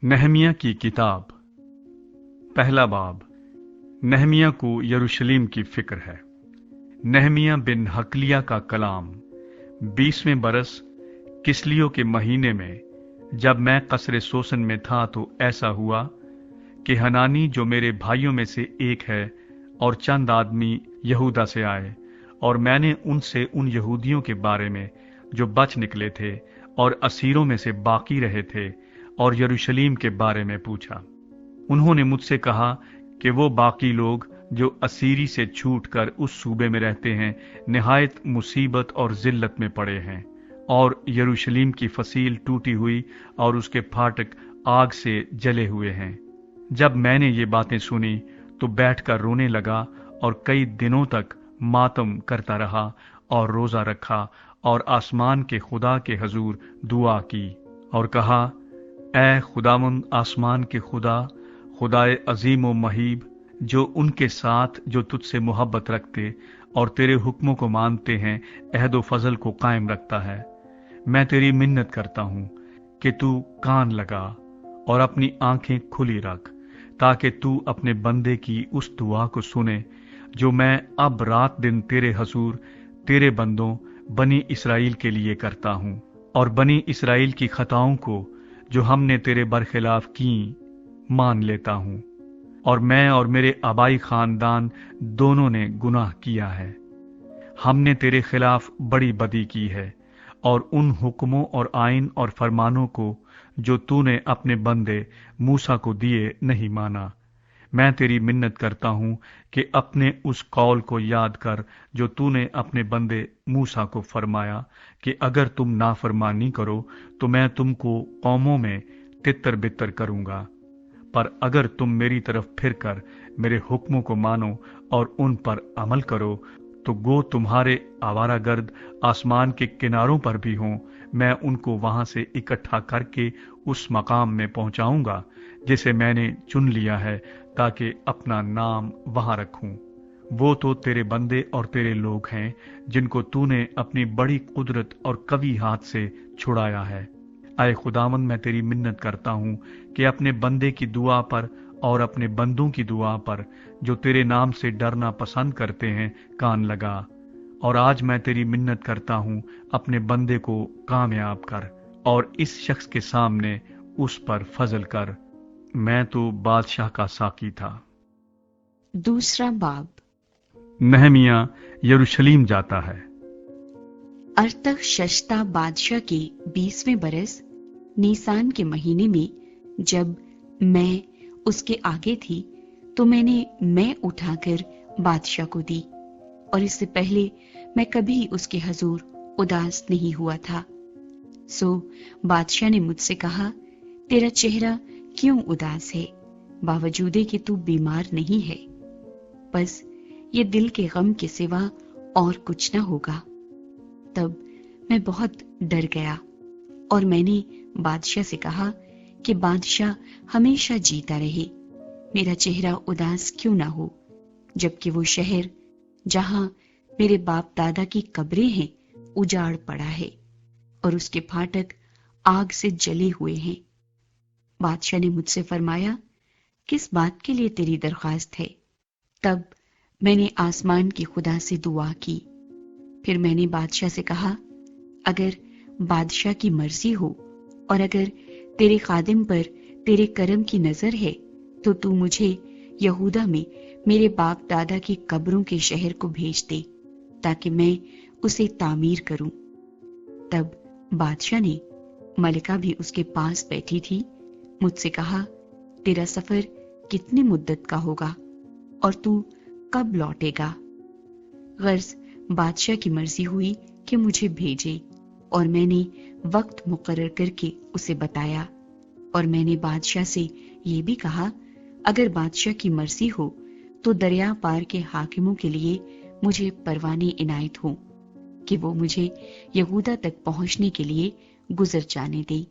नहमिया की किताब। पहला बाब। नहमिया को यरूशलेम की फिक्र है। नहमिया बिन हकलिया का कलाम। 20वें बरस किसलियों के महीने में, जब मैं कसरे सोसन में था, तो ऐसा हुआ कि हनानी जो मेरे भाइयों में से एक है और चंद आदमी यहूदा से आए, और मैंने उनसे उन यहूदियों के बारे में जो बच निकले थे और असीरों में से बाकी रहे थे और यरूशलेम के बारे में पूछा। उन्होंने मुझसे कहा कि वो बाकी लोग जो असीरी से छूटकर उस सूबे में रहते हैं, निहायत मुसीबत और जिल्लत में पड़े हैं, और यरूशलेम की फसील टूटी हुई और उसके फाटक आग से जले हुए हैं। जब मैंने ये बातें सुनी तो बैठकर रोने लगा और कई दिनों तक मातम करता रहा और रोजा रखा और आसमान के खुदा के हजूर दुआ की और कहा, ऐ खुदावंद आसमान के खुदा, खुदाए अजीम व महीब, जो उनके साथ जो तुझसे मोहब्बत रखते और तेरे हुक्मों को मानते हैं अहद व फजल को कायम रखता है, मैं तेरी मिन्नत करता हूं कि तू कान लगा और अपनी आंखें खुली रख, ताकि तू अपने बंदे की उस दुआ को सुने जो मैं अब रात दिन तेरे हजूर तेरे बंदों बनी इसराइल के लिए करता हूं, और बनी इसराइल की खताओं को जो हमने तेरे बरखिलाफ की मान लेता हूं। और मैं और मेरे आबाई खानदान दोनों ने गुनाह किया है। हमने तेरे खिलाफ बड़ी बदी की है और उन हुक्मों और आइन और फरमानों को जो तूने अपने बंदे मूसा को दिए नहीं माना। मैं तेरी मिन्नत करता हूं कि अपने उस कौल को याद कर जो तूने अपने बंदे मूसा को फरमाया कि अगर तुम नाफरमानी करो तो मैं तुमको कौमों में तितर बितर करूंगा, पर अगर तुम मेरी तरफ फिरकर मेरे हुक्मों को मानो और उन पर अमल करो तो गो तुम्हारे आवारागर्द आसमान के किनारों पर भी हों, मैं उनको वहां से इकट्ठा करके उस मकाम में पहुंचाऊंगा जिसे मैंने चुन लिया है, ताकि अपना नाम वहां रखूं। वो तो तेरे बंदे और तेरे लोग हैं जिनको तूने अपनी बड़ी कुदरत और कवी हाथ से छुड़ाया है। आए खुदावंद, मैं तेरी मिन्नत करता हूं कि अपने बंदे की दुआ पर और अपने बंदों की दुआ पर जो तेरे नाम से डरना पसंद करते हैं कान लगा। और आज मैं तेरी मिन्नत करता हूं, अपने बंदे को कामयाब कर और इस शख्स के सामने उस पर फजल कर। मैं तो बादशाह का साकी था। दूसरा बाब। नहमिया यरूशलेम जाता है। अर्थशश्ता बादशाह के 20वें बरस नीसान के महीने में, जब मैं उसके आगे थी, तो मैं उठाकर बादशाह को दी, और इससे पहले मैं कभी उसके हजूर उदास नहीं हुआ था। सो बादशाह ने मुझसे कहा, तेरा चेहरा क्यों उदास है, बावजूद कि तू बीमार नहीं है? बस ये दिल के गम के सिवा और कुछ न होगा। तब मैं बहुत डर गया और मैंने बादशाह से कहा कि बादशाह हमेशा जीता रहे, मेरा चेहरा उदास क्यों ना हो, जबकि वो शहर जहां मेरे बाप दादा की कब्रें हैं उजाड़ पड़ा है और उसके फाटक आग से जले हुए हैं। बादशाह ने मुझसे फरमाया, किस बात के लिए तेरी दरख्वास्त है? तब मैंने आसमान की खुदा से दुआ की। फिर मैंने बादशाह से कहा, अगर बादशाह की मर्जी हो और अगर तेरे खादिम पर तेरे करम की नजर है, तो तू मुझे यहूदा में मेरे बाप दादा की कब्रों के शहर को भेज दे, ताकि मैं उसे तामीर करूं। तब बादशाह ने, मलिका भी उसके पास बैठी थी, मुझसे कहा, तेरा सफर कितनी मुद्दत का होगा और तू कब लौटेगा? गर्ज बादशाह की मर्जी हुई कि मुझे भेजे, और मैंने वक्त मुकर्रर करके उसे बताया। और मैंने बादशाह से ये भी कहा, अगर बादशाह की मर्जी हो तो दरिया पार के हाकिमों के लिए मुझे परवाने इनायत हो कि वो मुझे यहूदा तक पहुंचने के लिए गुजर जाने दे,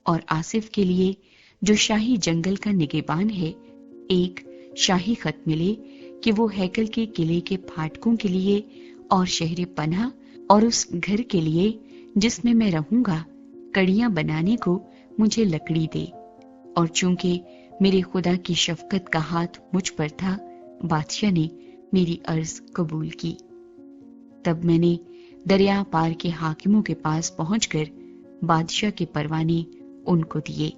और आसिफ के लिए जो शाही जंगल का निगहबान है एक शाही खत मिले कि वो हैकल के किले के फाटकों के लिए और शहर पनाह और उस घर के लिए जिसमें मैं रहूंगा कड़ियां बनाने को मुझे लकड़ी दे, اور چونکہ میرے خدا کی شفقت کا ہاتھ مجھ پر تھا، بادشاہ نے میری عرض قبول کی۔ تب میں نے دریا پار کے حاکموں کے پاس پہنچ کر بادشاہ کے پروانے ان کو دیے،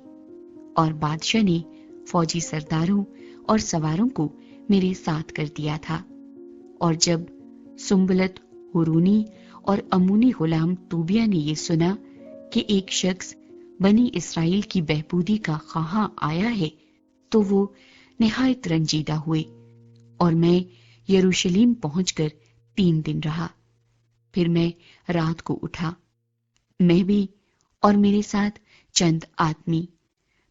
اور بادشاہ نے فوجی سرداروں اور سواروں کو میرے ساتھ کر دیا تھا۔ اور جب سنبلت ہورونی اور امونی غلام طوبیہ نے یہ سنا کہ ایک شخص بنی اسرائیل کی بہبودی کا خواہاں آیا ہے، تو وہ نہایت رنجیدہ ہوئے، اور میں یروشلم پہنچ کر 3 دن رہا۔ پھر میں رات کو اٹھا، میں بھی اور میرے ساتھ چند آدمی،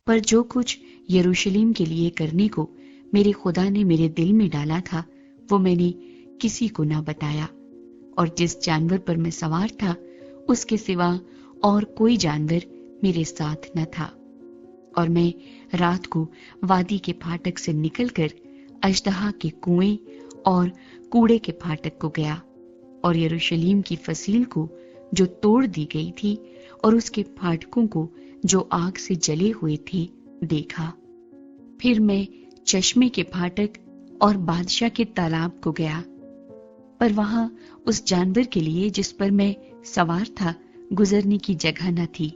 پر جو کچھ یروشلم کے لیے کرنے کو میرے خدا نے میرے دل میں ڈالا تھا وہ میں نے کسی کو نہ بتایا، اور جس جانور پر میں سوار تھا اس کے سوا اور کوئی جانور میرے ساتھ نہ تھا۔ اور میں رات کو وادی کے پھاٹک سے نکل کر اژدہا کے کنویں اور کوڑے کے پھاٹک کو گیا، اور یروشلم کی فصیل کو جو توڑ دی گئی تھی اور اس کے پھاٹکوں کو جو آگ سے جلے ہوئے تھے دیکھا۔ پھر میں چشمے کے پھاٹک اور بادشاہ کے تالاب کو گیا، پر وہاں اس جانور کے لیے جس پر میں سوار تھا گزرنے کی جگہ نہ تھی۔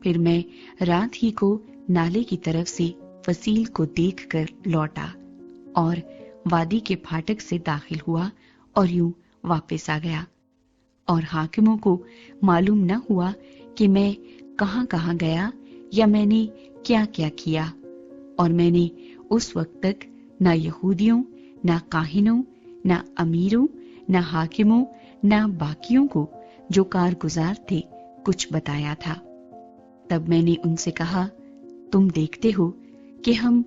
پھر میں رات ہی کو نالے کی طرف سے فصیل کو دیکھ کر لوٹا اور وادی کے پھاٹک سے داخل ہوا اور یوں واپس آ گیا، اور حاکموں کو معلوم نہ ہوا کہ میں کہاں کہاں گیا یا میں نے کیا کیا کیا۔ اور میں نے اس وقت تک نہ یہودیوں، نہ کاہنوں، نہ امیروں، نہ حاکموں، نہ باقیوں کو جو کارگزار تھے کچھ بتایا تھا۔ تب میں نے ان سے کہا، تم دیکھتے ہو کہ ہم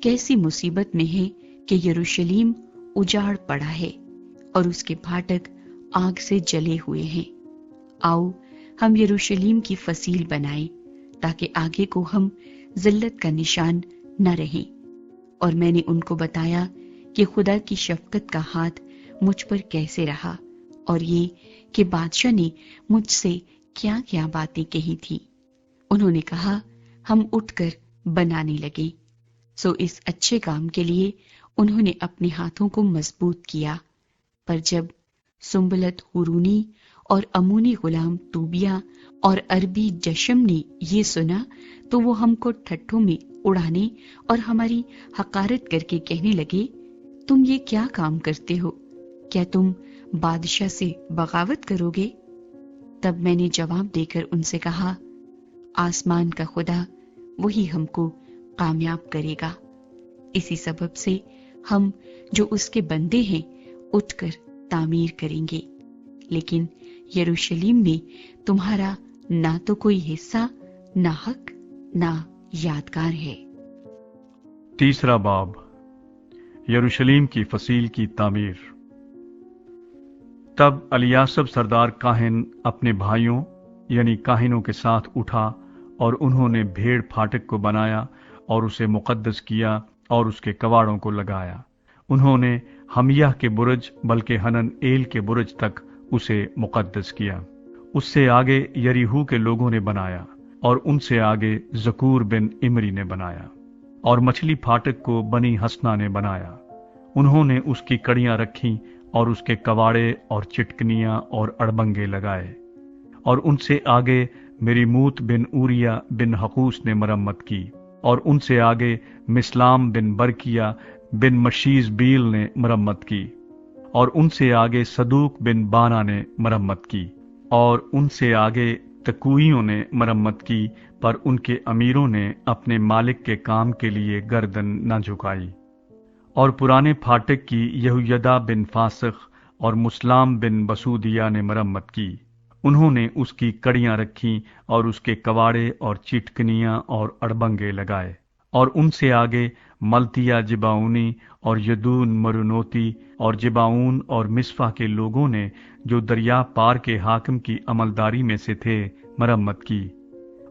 کیسی مصیبت میں ہیں کہ یروشلم اجاڑ پڑا ہے اور اس کے پھاٹک آگ سے جلے ہوئے ہیں۔ آؤ ہم یروشلم کی فصیل بنائیں تاکہ آگے کو ہم ذلت کا نشان نہ رہیں۔ اور میں نے ان کو بتایا کہ خدا کی شفقت کا ہاتھ مجھ پر کیسے رہا، اور یہ کہ بادشاہ نے مجھ سے کیا کیا باتیں کہی تھی۔ انہوں نے کہا، ہم اٹھ کر بنانے لگے۔ سو اس اچھے کام کے لیے انہوں نے اپنے ہاتھوں کو مضبوط کیا۔ پر جب سنبلت ہورونی اور امونی غلام طوبیہ اور عربی جشم نے یہ سنا تو وہ ہم کو ٹھٹھوں میں اڑانے اور ہماری حقارت کر کے کہنے لگے، تم یہ کیا کام کرتے ہو؟ کیا تم بادشاہ سے بغاوت کرو گے؟ تب میں نے جواب دے کر ان سے کہا، آسمان کا خدا وہی ہم کو کامیاب کرے گا۔ اسی سبب سے ہم جو اس کے بندے ہیں اٹھ کر تعمیر کریں گے، لیکن یروشلم میں تمہارا نہ تو کوئی حصہ، نہ حق، نہ یادگار ہے۔ تیسرا باب، یروشلم کی فصیل کی تعمیر۔ تب الیاسب سردار کاہن اپنے بھائیوں یعنی کاہنوں کے ساتھ اٹھا، اور انہوں نے بھیڑ پھاٹک کو بنایا اور اسے مقدس کیا اور اس کے کواڑوں کو لگایا۔ انہوں نے ہمیہ کے برج بلکہ ہنن ایل کے برج تک اسے مقدس کیا۔ اس سے آگے یریہو کے لوگوں نے بنایا، اور ان سے آگے زکور بن امری نے بنایا، اور مچھلی پھاٹک کو بنی حسنہ نے بنایا۔ انہوں نے اس کی کڑیاں رکھیں اور اس کے کواڑے اور چٹکنیاں اور اڑبنگے لگائے۔ اور ان سے آگے مریموت بن اوریا بن حقوس نے مرمت کی، اور ان سے آگے مسلام بن برکیہ بن مشیز بیل نے مرمت کی، اور ان سے آگے صدوق بن بانا نے مرمت کی، اور ان سے آگے تکوئیوں نے مرمت کی، پر ان کے امیروں نے اپنے مالک کے کام کے لیے گردن نہ جھکائی۔ اور پرانے پھاٹک کی یہویدا بن فاسخ اور مسلام بن بسودیہ نے مرمت کی۔ انہوں نے اس کی کڑیاں رکھیں اور اس کے کواڑے اور چٹکنیاں اور اڑبنگے لگائے۔ اور ان سے آگے ملتیہ جباؤنی اور یدون مرونوتی اور جباؤن اور مصفا کے لوگوں نے جو دریا پار کے حاکم کی عملداری میں سے تھے مرمت کی۔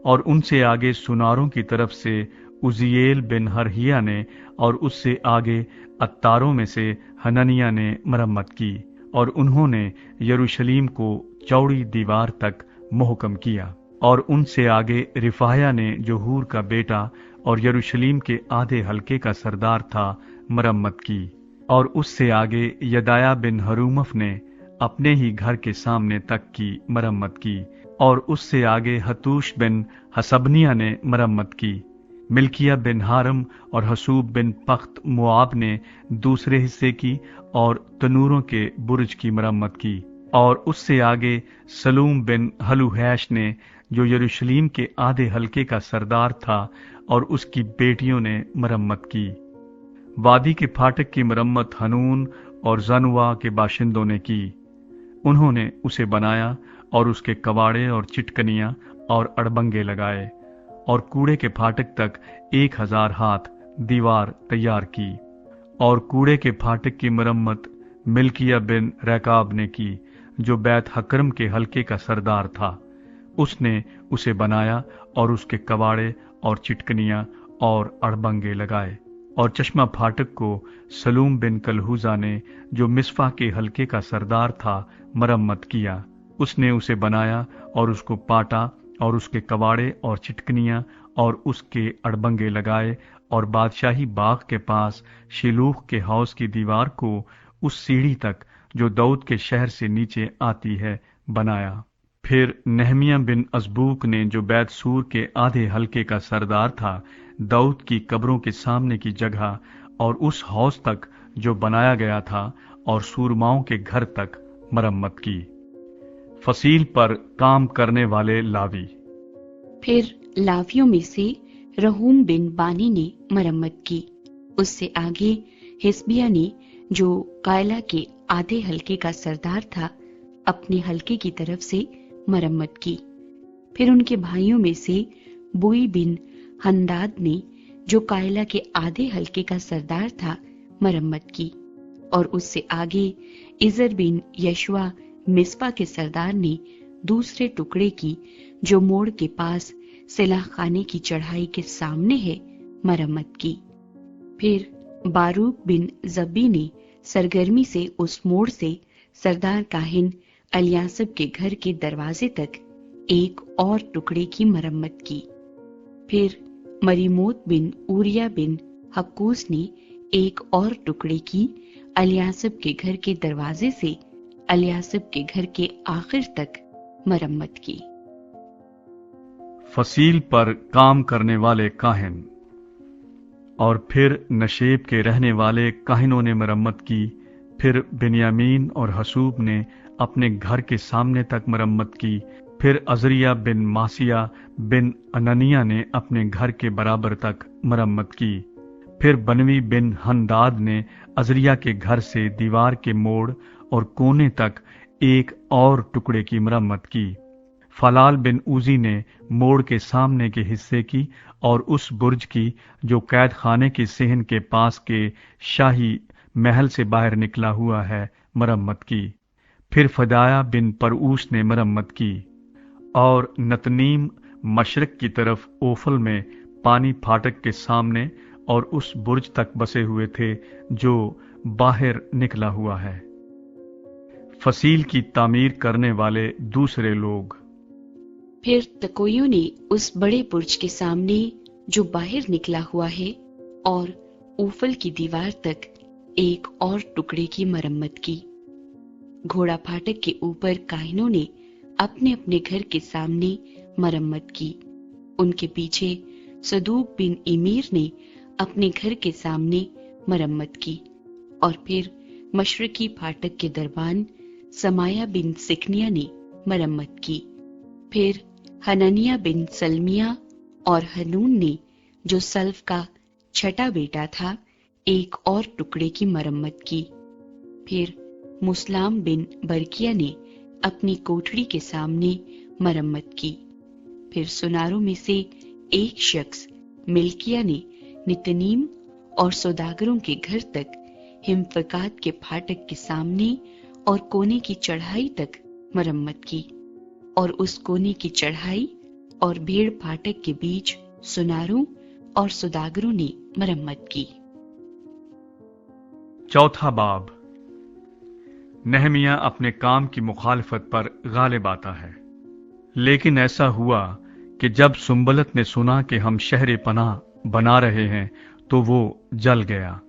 اور ان سے آگے سناروں کی طرف سے عزییل بن ہرہیہ نے، اور اس سے آگے اتاروں میں سے حننیہ نے مرمت کی، اور انہوں نے یروشلم کو چوڑی دیوار تک محکم کیا۔ اور ان سے آگے رفایہ نے جو ہور کا بیٹا اور یروشلیم کے آدھے حلقے کا سردار تھا مرمت کی۔ اور اس سے آگے یدایا بن حرومف نے اپنے ہی گھر کے سامنے تک کی مرمت کی، اور اس سے آگے حتوش بن حسبنیہ نے مرمت کی۔ ملکیہ بن ہارم اور حسوب بن پخت مواب نے دوسرے حصے کی اور تنوروں کے برج کی مرمت کی۔ اور اس سے آگے سلوم بن ہلوہیش نے، جو یروشلیم کے آدھے حلقے کا سردار تھا، اور اس کی بیٹیوں نے مرمت کی۔ وادی کے پھاٹک کی مرمت ہنون اور زنوا کے باشندوں نے کی۔ انہوں نے اسے بنایا اور اس کے کواڑے اور چٹکنیاں اور اڑبنگے لگائے، اور کوڑے کے پھاٹک تک 1000 ہاتھ دیوار تیار کی۔ اور کوڑے کے پھاٹک کی مرمت ملکیہ بن ریکاب نے کی، جو بیت حکرم کے حلقے کا سردار تھا۔ اس نے اسے بنایا اور اس کے کواڑے اور چٹکنیاں اور اڑبنگے لگائے۔ اور چشمہ پھاٹک کو سلوم بن کلہوزا نے، جو مصفا کے حلقے کا سردار تھا، مرمت کیا۔ اس نے اسے بنایا اور اس کو پاٹا اور اس کے کواڑے اور چٹکنیاں اور اس کے اڑبنگے لگائے، اور بادشاہی باغ کے پاس شیلوخ کے حوض کی دیوار کو اس سیڑھی تک جو داؤد کے شہر سے نیچے آتی ہے بنایا۔ پھر نہمیہ بن عزبوک نے، جو بیت سور کے آدھے حلقے کا سردار تھا، داؤد کی قبروں کے سامنے کی جگہ اور اس حوض تک جو بنایا گیا تھا، اور سورماؤں کے گھر تک مرمت کی۔ فصیل پر کام کرنے والے لاوی۔ پھر لاویوں میں سے رہوم بن بانی نے مرمت کی۔ اس سے آگے حسبیہ نے، جو قائلہ کے آدھے حلقے کا سردار تھا، اپنے حلقے کی طرف سے مرمت کی۔ پھر ان کے بھائیوں میں سے بوئی بن ہنداد نے، جو قائلہ کے آدھے حلقے کا سردار تھا، مرمت کی۔ اور اس سے آگے عزر بن یشوا مصپا کے سردار نے دوسرے ٹکڑے کی، جو موڑ کے پاس سلاح خانے کی چڑھائی کے سامنے ہے، مرمت کی۔ پھر باروک بن زبی نے سرگرمی سے اس موڑ سے سردار کاہن الیاسب کے گھر کے دروازے تک ایک اور ٹکڑے کی مرمت کی۔ پھر مریموت بن اوریا بن حکوس نے ایک اور ٹکڑے کی، الیاسب کے گھر کے دروازے سے الیاسب کے گھر کے آخر تک مرمت کی۔ فصیل پر کام کرنے والے کاہن۔ اور پھر نشیب کے رہنے والے کاہنوں نے مرمت کی۔ پھر بنیامین اور حسوب نے اپنے گھر کے سامنے تک مرمت کی۔ پھر عزریہ بن ماسیہ بن اننیہ نے اپنے گھر کے برابر تک مرمت کی۔ پھر بنوی بن ہنداد نے عزریہ کے گھر سے دیوار کے موڑ اور کونے تک ایک اور ٹکڑے کی مرمت کی۔ فلال بن اوزی نے موڑ کے سامنے کے حصے کی اور اس برج کی، جو قید خانے کے صحن کے پاس کے شاہی محل سے باہر نکلا ہوا ہے، مرمت کی۔ پھر فدایا بن پرعوس نے مرمت کی۔ اور نتنیم مشرق کی طرف اوفل میں پانی پھاٹک کے سامنے اور اس برج تک بسے ہوئے تھے جو باہر نکلا ہوا ہے۔ فصیل کی تعمیر کرنے والے دوسرے لوگ۔ پھر تکویوں نے اس بڑے برج کے سامنے جو باہر نکلا ہوا ہے اور اوفل کی دیوار تک ایک اور ٹکڑے کی مرمت کی۔ گھوڑا پھاٹک کے اوپر کاہنوں نے اپنے اپنے گھر کے سامنے مرمت کی۔ ان کے پیچھے صدوق بن امیر نے اپنے گھر کے سامنے مرمت کی۔ اور پھر مشرقی پھاٹک کے دربان سمایا بن سکنیا نے مرمت کی۔ پھر حنانیہ بن سلمیہ اور ہنون نے، جو سلف کا چھٹا بیٹا تھا، ایک اور ٹکڑے کی مرمت کی۔ پھر مسلام بن برکیہ نے اپنی کوٹڑی کے سامنے مرمت کی۔ پھر سناروں میں سے ایک شخص ملکیہ نے نتنیم اور سوداگروں کے گھر تک ہمفکات کے پھاٹک کے سامنے اور کونے کی چڑھائی تک مرمت کی۔ اور اس کونے کی چڑھائی اور بھیڑ پھاٹک کے بیچ سناروں اور سوداگروں نے مرمت کی۔ چوتھا باب۔ نہمیہ اپنے کام کی مخالفت پر غالب آتا ہے۔ لیکن ایسا ہوا کہ جب سنبلت نے سنا کہ ہم شہر پناہ बना रहे हैं, तो वो जल गया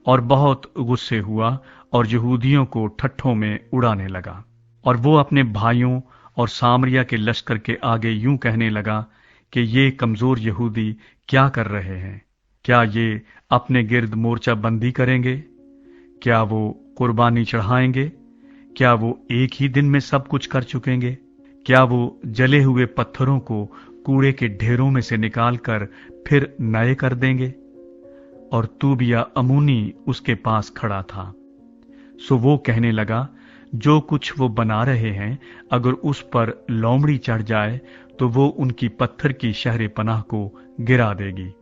और बहुत गुस्से हुआ और यहूदियों को ठट्ठों में उड़ाने लगा। और वो अपने भाइयों और सामरिया के लश्कर के आगे यूं कहने लगा कि ये कमजोर यहूदी क्या कर रहे हैं? क्या ये अपने गिर्द मोर्चा बंदी करेंगे? क्या वो कुर्बानी चढ़ाएंगे? क्या वो एक ही दिन में सब कुछ कर चुकेंगे? क्या वो जले हुए पत्थरों को कूड़े के ढेरों में से निकालकर फिर नए कर देंगे? और तूबिया अमूनी उसके पास खड़ा था। सो वो कहने लगा, जो कुछ वो बना रहे हैं, अगर उस पर लोमड़ी चढ़ जाए तो वो उनकी पत्थर की शहर पनाह को गिरा देगी।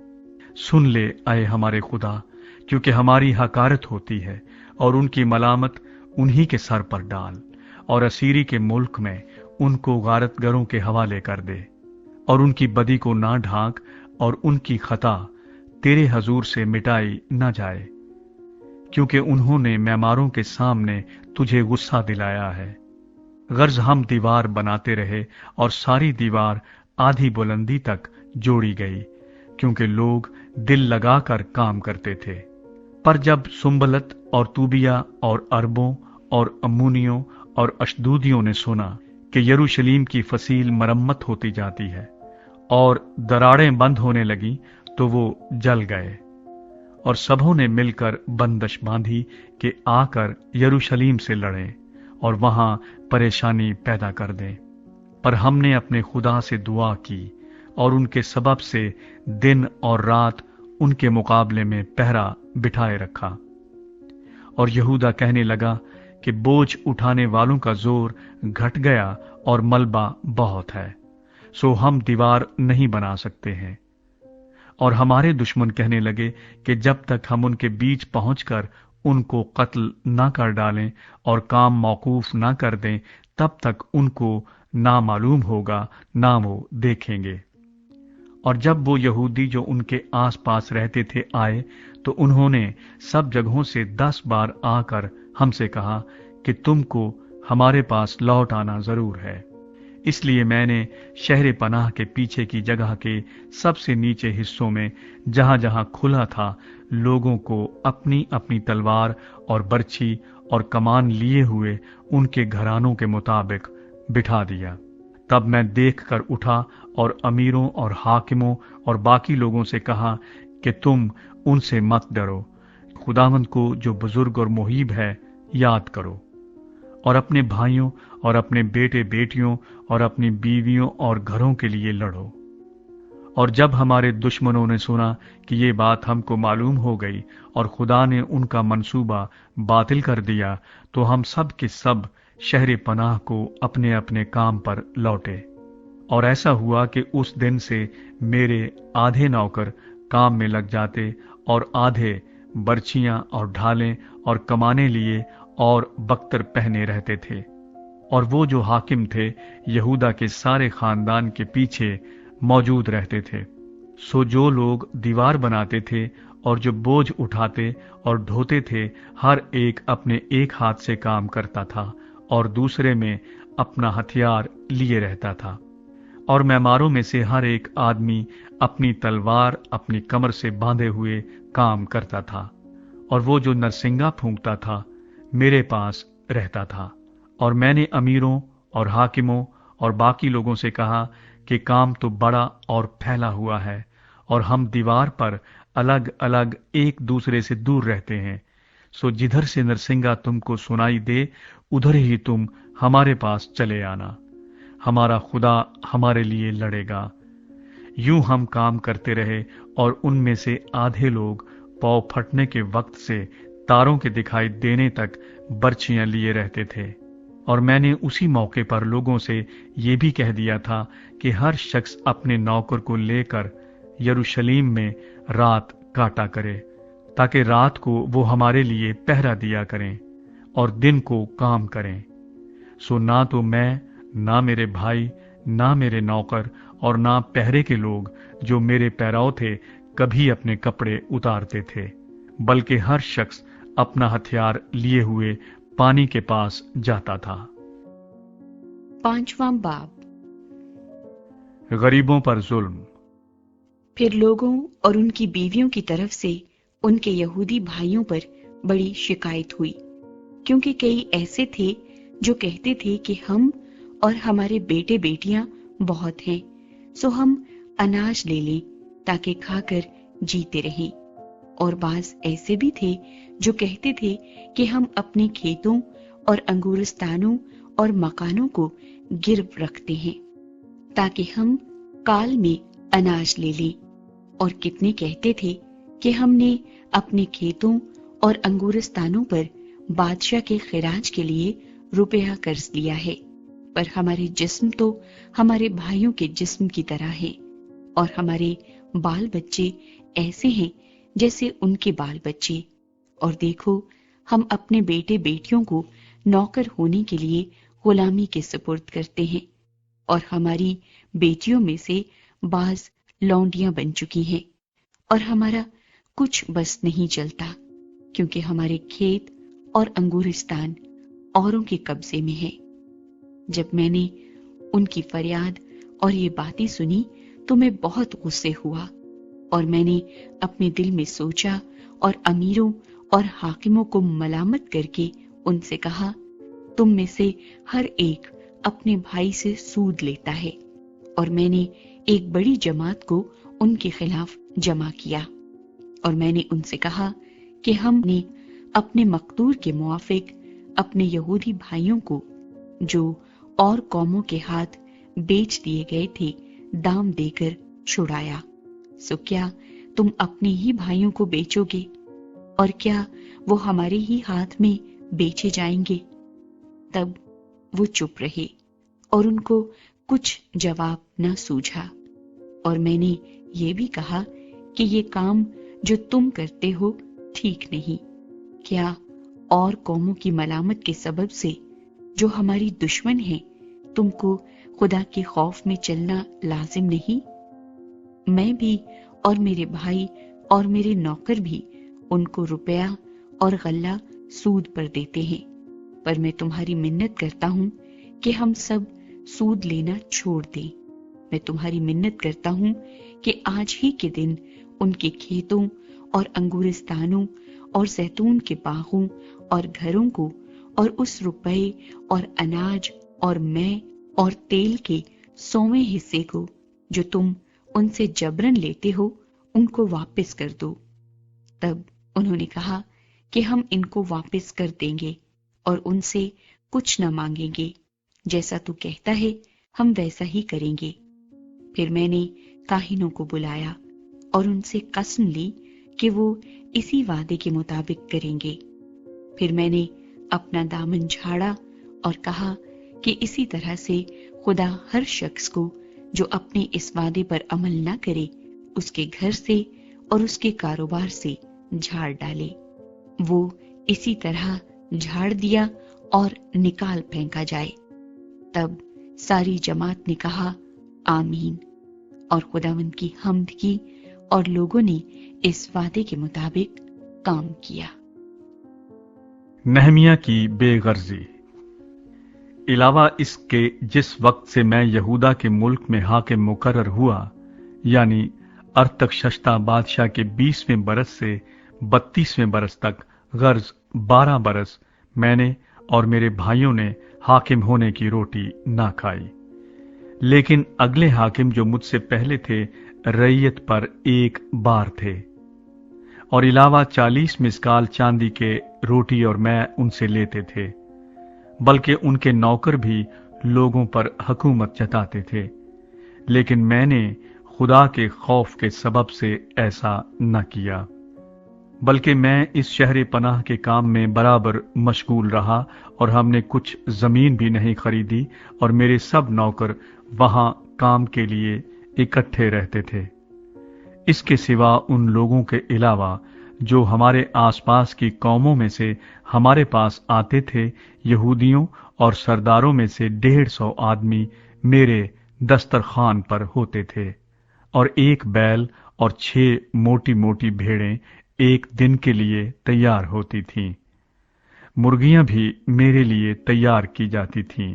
सुन ले आए हमारे खुदा, क्योंकि हमारी हकारत होती है, और उनकी मलामत उन्हीं के सर पर डाल, और असीरी के मुल्क में उनको गारतगरों के हवाले कर दे, और उनकी बदी को ना ढांक, और उनकी खता तेरे हजूर से मिटाई न जाए, क्योंकि उन्होंने मैमारों के सामने तुझे गुस्सा दिलाया है। गर्ज हम दीवार बनाते रहे और सारी दीवार आधी बुलंदी तक जोड़ी गई, क्योंकि लोग दिल लगाकर काम करते थे। पर जब सुंबलत और तूबिया और अरबों और अम्मूनियों और अशदूदियों ने सुना कि यरूशलेम की फसील मरम्मत होती जाती है और दरारें बंद होने लगी, तो वो जल गए। और सबों ने मिलकर बंदश बांधी कि आकर यरूशलेम से लड़ें और वहां परेशानी पैदा कर दें। पर हमने अपने खुदा से दुआ की और उनके सबब से दिन और रात उनके मुकाबले में पहरा बिठाए रखा। और यहूदा कहने लगा कि बोझ उठाने वालों का जोर घट गया और मलबा बहुत है, सो हम दीवार नहीं बना सकते हैं। और हमारे दुश्मन कहने लगे कि जब तक हम उनके बीच पहुंचकर उनको कत्ल ना कर डालें और काम मौकूफ ना कर दें, तब तक उनको ना मालूम होगा, ना वो देखेंगे। और जब वो यहूदी जो उनके आसपास रहते थे आए, तो उन्होंने सब जगहों से 10 बार आकर हमसे कहा कि तुमको हमारे पास लौट आना जरूर है। इसलिए मैंने शहर पनाह के पीछे की जगह के सबसे नीचे हिस्सों में, जहां जहां खुला था, लोगों को अपनी अपनी तलवार और बर्छी और कमान लिए हुए उनके घरानों के मुताबिक बिठा दिया। तब मैं देखकर उठा और अमीरों और हाकिमों और बाकी लोगों से कहा कि तुम उनसे मत डरो, खुदावंद को जो बुजुर्ग और मुहीब है याद करो, और अपने भाइयों और अपने बेटे बेटियों और अपनी बीवियों और घरों के लिए लड़ो। और जब हमारे दुश्मनों ने सुना कि ये बात हमको मालूम हो गई और खुदा ने उनका मंसूबा बातिल कर दिया, तो हम सब के सब शहर पनाह को अपने अपने काम पर लौटे। और ऐसा हुआ कि उस दिन से मेरे आधे नौकर काम में लग जाते और आधे बर्छियां और ढालें और कमाने लिए और बख्तर पहने रहते थे। और वो जो हाकिम थे यहूदा के सारे खानदान के पीछे मौजूद रहते थे। सो जो लोग दीवार बनाते थे और जो बोझ उठाते और ढोते थे, हर एक अपने एक हाथ से काम करता था और दूसरे में अपना हथियार लिए रहता था। और मैमारों में से हर एक आदमी अपनी तलवार अपनी कमर से बांधे हुए काम करता था। और वो जो नरसिंगा फूंकता था मेरे पास रहता था। और मैंने अमीरों और हाकिमों और बाकी लोगों से कहा कि काम तो बड़ा और फैला हुआ है और हम दीवार पर अलग अलग एक दूसरे से दूर रहते हैं। सो जिधर से नरसिंगा तुमको सुनाई दे, उधर ही तुम हमारे पास चले आना। हमारा खुदा हमारे लिए लड़ेगा। यूं हम काम करते रहे और उनमें से आधे लोग पौ फटने के वक्त से तारों के दिखाई देने तक बर्छियां लिए रहते थे। और मैंने उसी मौके पर लोगों से ये भी कह दिया था कि हर शख्स अपने नौकर को लेकर यरूशलेम में रात काटा करे, ताकि रात को वो हमारे लिए पहरा दिया करें और दिन को काम करें। सो ना तो मैं, ना मेरे भाई, ना मेरे नौकर और ना पहरे के लोग जो मेरे पैराव थे कभी अपने कपड़े उतारते थे, बल्कि हर शख्स अपना हथियार लिए हुए पानी के पास जाता था। 5वां बाब। गरीबों पर जुल्म। پھر لوگوں اور ان کی بیویوں کی طرف سے ان کے یہودی بھائیوں پر بڑی شکایت ہوئی، کیونکہ کئی ایسے تھے جو کہتے تھے کہ ہم اور ہمارے بیٹے بیٹیاں بہت ہیں، سو ہم اناج لے لیں تاکہ کھا کر جیتے رہیں۔ اور بعض ایسے بھی تھے جو کہتے تھے کہ ہم اپنے کھیتوں اور انگورستانوں اور مکانوں کو گرو رکھتے ہیں تاکہ ہم کال میں اناج لے لیں، اور کتنے کہتے تھے کہ ہم نے اپنے کھیتوں اور انگورستانوں پر بادشاہ کے خراج کے لیے روپیہ قرض لیا ہے، پر ہمارے جسم تو ہمارے بھائیوں کے جسم کی طرح ہے، اور ہمارے بال بچے ایسے ہیں جیسے ان کے بال بچے، اور دیکھو ہم اپنے بیٹے بیٹیوں کو نوکر ہونے کے لیے غلامی کے سپرد کرتے ہیں، اور ہماری بیٹیوں میں سے بعض لونڈیاں بن چکی ہیں، اور ہمارا کچھ بس نہیں چلتا، کیونکہ ہمارے کھیت اور انگورستان اوروں کے قبضے میں ہے۔ جب میں نے ان کی فریاد اور یہ باتیں سنی تو میں بہت غصے ہوا، اور میں نے اپنے دل میں سوچا اور امیروں اور حاکموں کو ملامت کر کے ان سے کہا، تم میں سے ہر ایک اپنے بھائی سے سود لیتا ہے۔ اور میں نے ایک بڑی جماعت کو ان کے خلاف جمع کیا، اور میں نے ان سے کہا کہ ہم نے اپنے مقدور کے موافق اپنے یہودی بھائیوں کو جو اور قوموں کے ہاتھ بیچ دیے گئے تھے دام دے کر چھڑایا، سو کیا تم اپنے ہی بھائیوں کو بیچو گے، اور کیا وہ ہمارے ہی ہاتھ میں بیچے جائیں گے؟ تب وہ چپ رہے اور ان کو کچھ جواب نہ سوجھا۔ اور میں نے یہ بھی کہا کہ یہ کام جو تم کرتے ہو ٹھیک نہیں۔ کیا اور قوموں کی ملامت کے سبب سے جو ہماری دشمن ہیں تم کو خدا کے خوف میں چلنا لازم نہیں؟ میں بھی اور میرے بھائی اور میرے نوکر بھی ان کو روپیہ اور غلہ سود پر دیتے ہیں، پر میں تمہاری منت کرتا ہوں کہ ہم سب سود لینا چھوڑ دیں۔ میں تمہاری منت کرتا ہوں کہ آج ہی کے دن ان کے کھیتوں اور انگورستانوں اور زیتون کے باغوں اور گھروں کو اور اس روپے اور اناج اور میں اور تیل کے 100ویں حصے کو جو تم ان سے جبرن لیتے ہو ان کو واپس کر دو۔ تب انہوں نے کہا کہ ہم ان کو واپس کر دیں گے اور ان سے کچھ نہ مانگیں گے، جیسا تو کہتا ہے ہم ویسا ہی کریں گے۔ پھر میں نے کاہنوں کو بلایا اور ان سے قسم لی کہ وہ اسی وعدے کے مطابق کریں گے۔ پھر میں نے اپنا دامن جھاڑا اور کہا کہ اسی طرح سے خدا ہر شخص کو جو اپنے اس وعدے پر عمل نہ کرے اس کے گھر سے اور اس کے کاروبار سے جھاڑ ڈالے۔ وہ اسی طرح جھاڑ دیا اور نکال پھینکا جائے۔ تب ساری جماعت نے کہا آمین، اور خداوند کی حمد کی، اور لوگوں نے اس وعدے کے مطابق کام کیا۔ نہمیہ کی بے غرضی۔ علاوہ اس کے جس وقت سے میں یہودا کے ملک میں حاکم مقرر ہوا، یعنی ارتخششتہ بادشاہ کے 20ویں برس سے 32ویں برس تک غرض 12 برس میں نے اور میرے بھائیوں نے حاکم ہونے کی روٹی نہ کھائی، لیکن اگلے حاکم جو مجھ سے پہلے تھے رعیت پر ایک بار تھے، اور علاوہ 40 مسکال چاندی کے روٹی اور میں ان سے لیتے تھے، بلکہ ان کے نوکر بھی لوگوں پر حکومت جتاتے تھے، لیکن میں نے خدا کے خوف کے سبب سے ایسا نہ کیا، بلکہ میں اس شہر پناہ کے کام میں برابر مشغول رہا، اور ہم نے کچھ زمین بھی نہیں خریدی، اور میرے سب نوکر وہاں کام کے لیے اکٹھے رہتے تھے۔ اس کے سوا ان لوگوں کے علاوہ جو ہمارے آس پاس کی قوموں میں سے ہمارے پاس آتے تھے، یہودیوں اور سرداروں میں سے 150 آدمی میرے دسترخوان پر ہوتے تھے، اور ایک بیل اور 6 موٹی موٹی بھیڑیں ایک دن کے لیے تیار ہوتی تھیں۔ مرغیاں بھی میرے لیے تیار کی جاتی تھیں،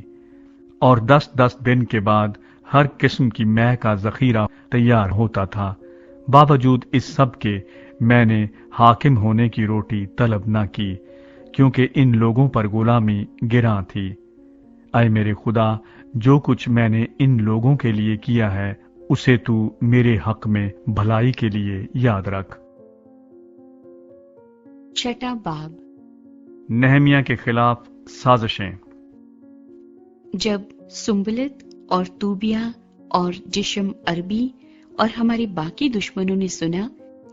اور 10 دن کے بعد ہر قسم کی مے کا ذخیرہ تیار ہوتا تھا، बावजूद इस सब के मैंने हाकिम होने की रोटी तलब न की, क्योंकि इन लोगों पर गुलामी गिरां थी। ऐ मेरे खुदा, जो कुछ मैंने इन लोगों के लिए किया है उसे तू मेरे हक में भलाई के लिए याद रख। छठा बाब। नहमिया के खिलाफ साजिशें। जब सुम्बलत और तूबिया और जिशम अरबी और हमारे बाकी दुश्मनों ने सुना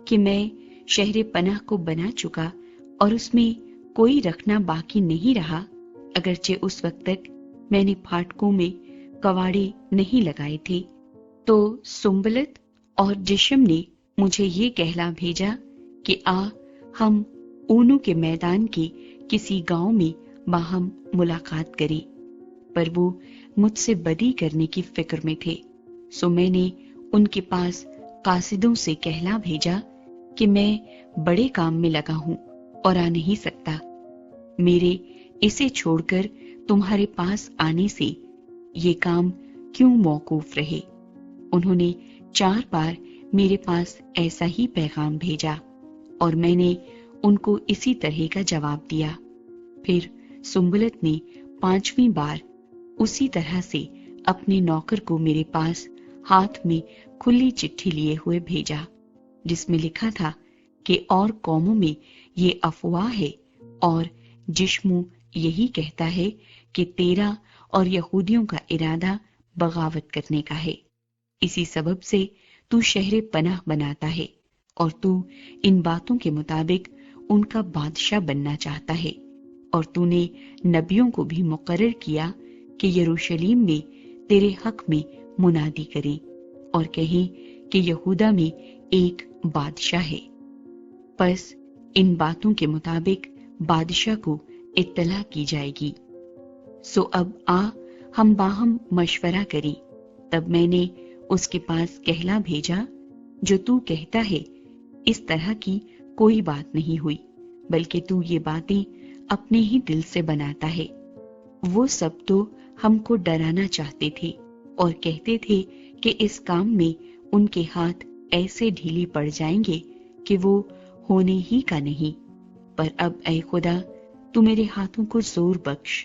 कि मैं शहर पनाह को बना चुका और उसमें कोई रखना बाकी नहीं रहा, अगरचे उस वक्त तक मैंने फाटकों में कवाड़े नहीं लगाए थे, तो सुम्बलत और जिशम ने मुझे ये कहला भेजा कि आ हम ऊनों के मैदान के किसी गांव में बाहम मुलाकात करें। पर वो मुझसे बदी करने की फिक्र में थे, सो मैंने उनके पास कासिदों से कहला भेजा कि मैं बड़े काम में लगा हूं और आ नहीं सकता। मेरे इसे छोड़कर तुम्हारे पास आने से ये काम क्यों मौकूफ रहे। उन्होंने 4 बार मेरे पास ऐसा ही पैगाम भेजा और मैंने उनको इसी तरह का जवाब दिया। फिर सुम्बलत ने 5वीं बार उसी तरह से अपने नौकर को मेरे पास हाथ में खुली चिट्ठी लिए हुए भेजा, जिसमें लिखा था कि और कौमों में ये अफवाह है और जिश्मु यही कहता है कि तेरा और यहूदियों का इरादा बगावत करने का है। इसी सबब से तू शहर पनाह बनाता है और तू इन बातों के मुताबिक उनका बादशाह बनना चाहता है। और तूने नबियों को भी मुकर्रर किया कि यरूशलेम में तेरे हक में मुनादी करें और कहें कि यहूदा में एक बादशाह है। बस इन बातों के मुताबिक बादशाह को इत्तला की जाएगी। सो अब आ हम बाहम मशवरा करें। तब मैंने उसके पास कहला भेजा, जो तू कहता है इस तरह की कोई बात नहीं हुई, बल्कि तू ये बातें अपने ही दिल से बनाता है। वो सब तो हमको डराना चाहते थे और कहते थे कि इस काम में उनके हाथ ऐसे ढीले पड़ जाएंगे कि वो होने ही का नहीं। पर अब ऐ खुदा, तू मेरे हाथों को जोर बख्श।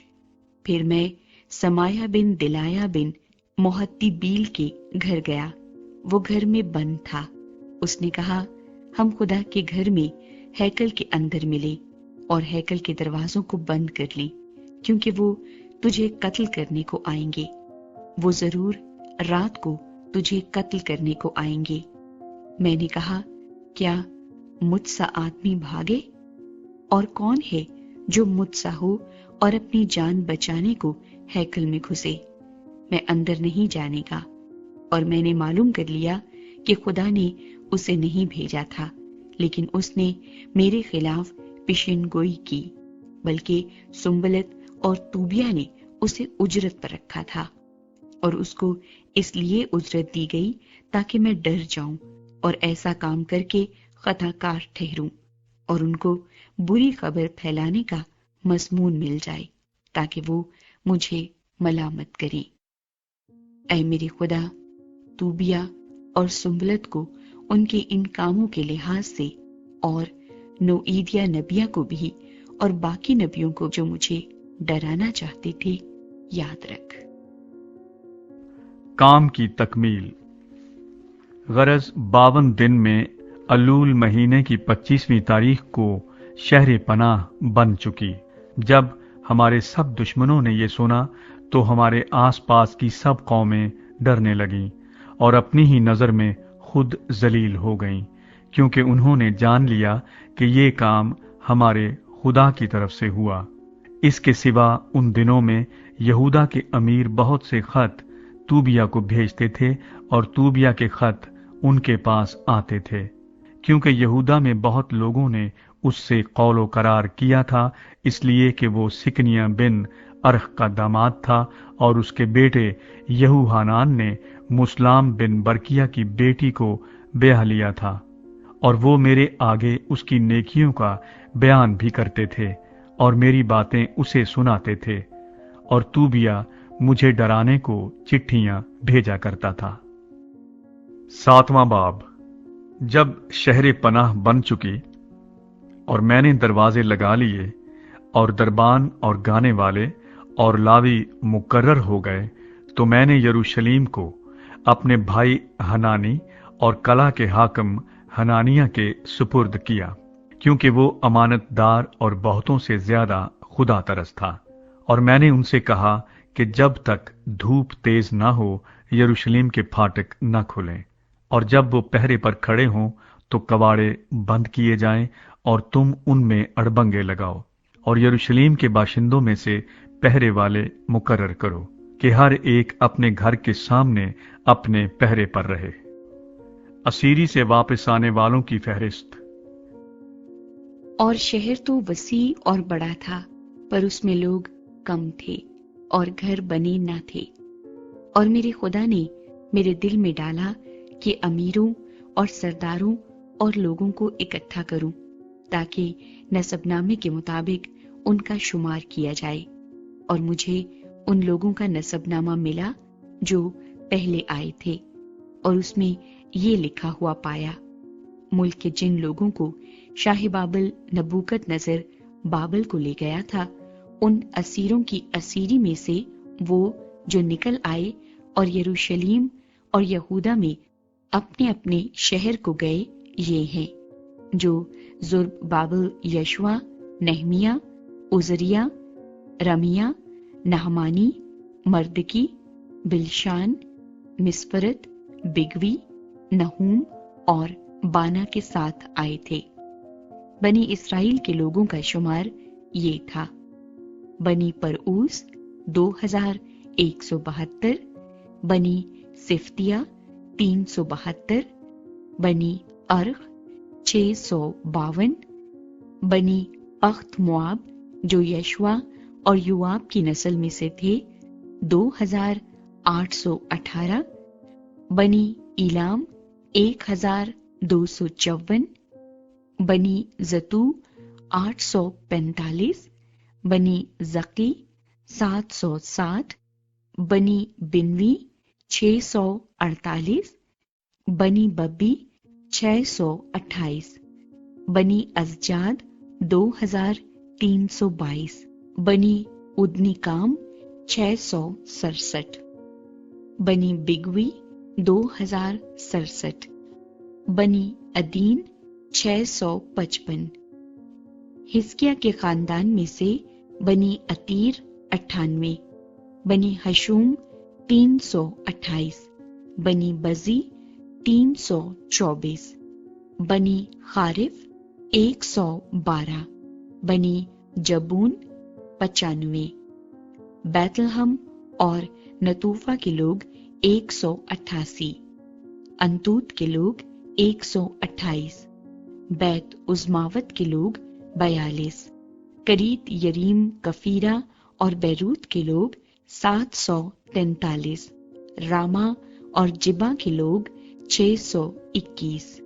फिर मैं समाया बिन दिलाया बिन मोहत्ती बील के घर गया। वो घर में बंद था। उसने कहा, हम खुदा के घर में हैकल के अंदर मिले और हैकल के दरवाजों को बंद कर ली, क्योंकि वो तुझे कत्ल करने को आएंगे। वो जरूर रात को तुझे कत्ल करने को आएंगे। मैंने कहा, क्या मुझसा आदमी भागे? और कौन है जो मुझसा हो और अपनी जान बचाने को हैकल में घुसे? मैं अंदर नहीं जाने का। और मैंने मालूम कर लिया कि खुदा ने उसे नहीं भेजा था, लेकिन उसने मेरे खिलाफ पेशिन गोई की, बल्कि सुम्बलत और तूबिया ने उसे उजरत पर रखा था। और उसको इसलिए उजरत दी गई ताकि मैं डर जाऊं और ऐसा काम करके खताकार ठहरूं और उनको बुरी खबर फैलाने का मजमून मिल जाए, ताकि वो मुझे मलामत करें। ऐ मेरे खुदा, तूबिया और सुम्बलत को उनके इन कामों के लिहाज से और नोईदिया नबिया को भी और बाकी नबियों को जो मुझे डराना चाहते थे याद रख। काम की तकमील। गरज 52 दिन में अलूल महीने की 25वीं तारीख को शहर पनाह बन चुकी। जब हमारे सब दुश्मनों ने ये सुना तो हमारे आसपास की सब कौमें डरने लगीं और अपनी ही नजर में खुद जलील हो गईं, क्योंकि उन्होंने जान लिया कि ये काम हमारे खुदा की तरफ से हुआ। इसके सिवा उन दिनों में यहूदा के अमीर बहुत से खत तूबिया को भेजते थे और तूबिया के खत उनके पास आते थे, क्योंकि यहूदा में बहुत लोगों ने उससे कौलो करार किया था, इसलिए कि वो सिकनिया बिन अरख का दामाद था और उसके बेटे यहूहानान ने मुसलाम बिन बरकिया की बेटी को ब्याह लिया था। और वो मेरे आगे उसकी नेकियों का बयान भी करते थे और मेरी बातें उसे सुनाते थे, और तूबिया मुझे डराने को चिट्ठियां भेजा करता था। 7वां बाब। जब शहर पनाह बन चुकी और मैंने दरवाजे लगा लिए और दरबान और गाने वाले और लावी मुकर्रर हो गए, तो मैंने यरूशलेम को अपने भाई हनानी और कला के हाकिम हनानिया के सुपुर्द किया, क्योंकि वो अमानतदार और बहुतों से ज्यादा खुदा तरस था। और मैंने उनसे कहा कि जब तक धूप तेज ना हो यरूशलेम के फाटक न खुलें, और जब वो पहरे पर खड़े हों तो कबाड़े बंद किए जाएं, और तुम उनमें अड़बंगे लगाओ और यरूशलेम के बाशिंदों में से पहरे वाले मुकर्रर करो कि हर एक अपने घर के सामने अपने पहरे पर रहे। असीरी से वापस आने वालों की फहरिस्त। और शहर तो वसी और बड़ा था, पर उसमें लोग कम थे और घर बने न थे। और मेरे खुदा ने मेरे दिल में डाला कि अमीरों और सरदारों और लोगों को इकट्ठा करूं, ताकि नसबनामे के मुताबिक उनका शुमार किया जाए। और मुझे उन लोगों का नसबनामा मिला जो पहले आए थे, और उसमें ये लिखा हुआ पाया, मुल्क के जिन लोगों को शाही बाबल नबूकत नजर बाबल को ले गया था, उन असीरों की असीरी में से वो जो निकल आए और यरूशलेम और यहूदा में अपने अपने शहर को गए, ये हैं, जो जुर्बाबल, यशवा, नहमिया, उजरिया, रमिया, नहमानी, मर्दकी, बिलशान, मिस्परत, बिगवी, नहूम और बाना के साथ आए थे। बनी इसराइल के लोगों का शुमार ये था: बनी परऊस 2172, बनी सिफ्तिया 372, बनी अर्ग 652, बनी अख्त मुआब जो यशवा और युआब की नस्ल में से थे 2818, बनी इलाम 1254, बनी जतू 845, बनी जकी 760, बनी बिनवी 648, बनी बब्बी 628, बनी अजजाद 2322, बनी उदनिकाम 667, बनी बिगवी 2067, बनी अदीन 655। हिजकिया के खानदान में से बनी अतीर 98, बनी हशूम 328, बनी बजी 324, बनी खारिफ 112, बनी जबून 95, बैतलहम और नतूफा के लोग 188, अंतूत के लोग 128, बैत उज़मावत के लोग 42, करीत यरीम, कफीरा और बैरूत के लोग 743, रामा और जिबा के लोग 621,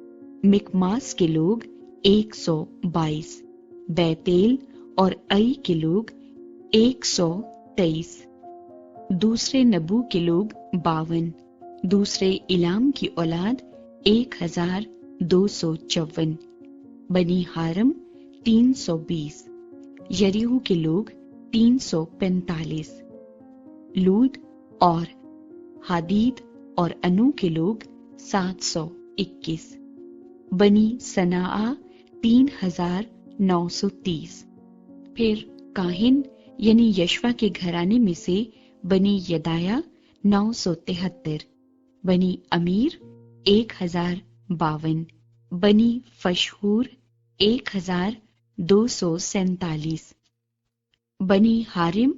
मिकमास के लोग 122, बैतेल और आई के लोग 123, दूसरे नबू के लोग 52, दूसरे इलाम की औलाद 1254, बनी हारम 320, यरीहो के लोग 345, लूद और हादीद और अनु के लोग 721, बनी सनाआ 3930। फिर काहिन यानी यशवा के घराने में से बनी यदाया 973, बनी अमीर 1052, बनी फशहूर 1247, बनी हारिम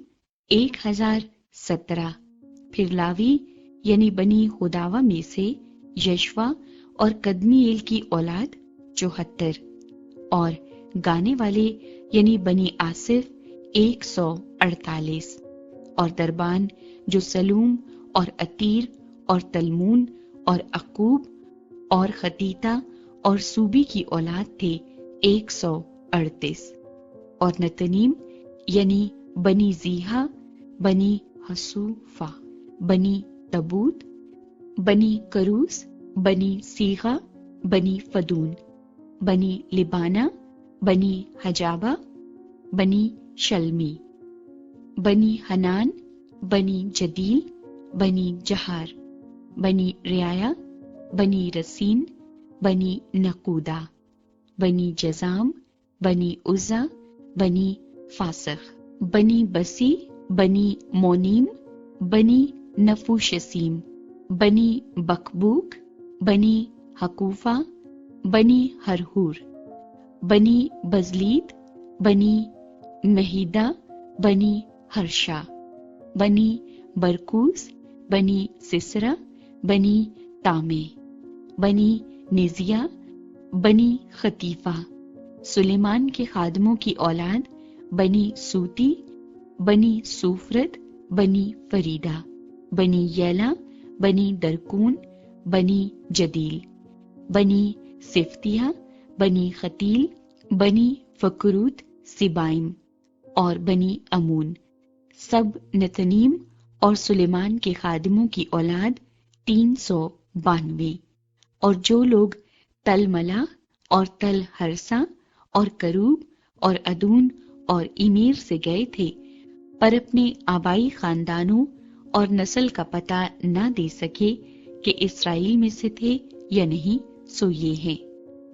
1017। फिर लावी यानी बनी हुदावा में से यशवा और कदमीएल की औलाद 74, और गाने वाले यानी बनी आसिफ 148, और दरबान जो सलूम और अतीर और तलमून और अकूब और खतीता और सूबी की औलाद थे 138, और नतनीम यानी बनी जीहा, बनी हसूफा, बनी तबूत, बनी करूस, बनी सीगा, बनी फदून, बनी लिबाना, बनी हजाबा, बनी शल्मी, बनी हनान, बनी जदील, बनी जहार, बनी रियाया, बनी रसीन, बनी नकूदा, बनी जजाम, बनी उज्जा, बनी फासख, बनी बसी, बनी मोनीम, बनी नफूशसीम, बनी बकबूक, बनी हकूफा, बनी हरहूर, बनी बजलीद, बनी महीदा, बनी हर्षा, बनी बरकूस, बनी सिसरा, बनी तामे, बनी निजिया, बनी खतीफा। सुलेमान के खादमों की औलाद बनी सूती, बनी सूफरत, बनी फरीदा, बनी यैला, बनी दरकून, बनी जदील, बनी सिफ्तिया, बनी खतील, बनी फकरूत सिबाइम और बनी अमून। सब नतनीम और सुलेमान के खादिमों की औलाद 392। और जो लोग तलमला और तल हरसा और करूब और अदून और इमीर से गए थे, पर अपने आबाई खानदानों और नस्ल का पता न दे सके कि इस्राएल में से थे या नहीं, सो ये हैं: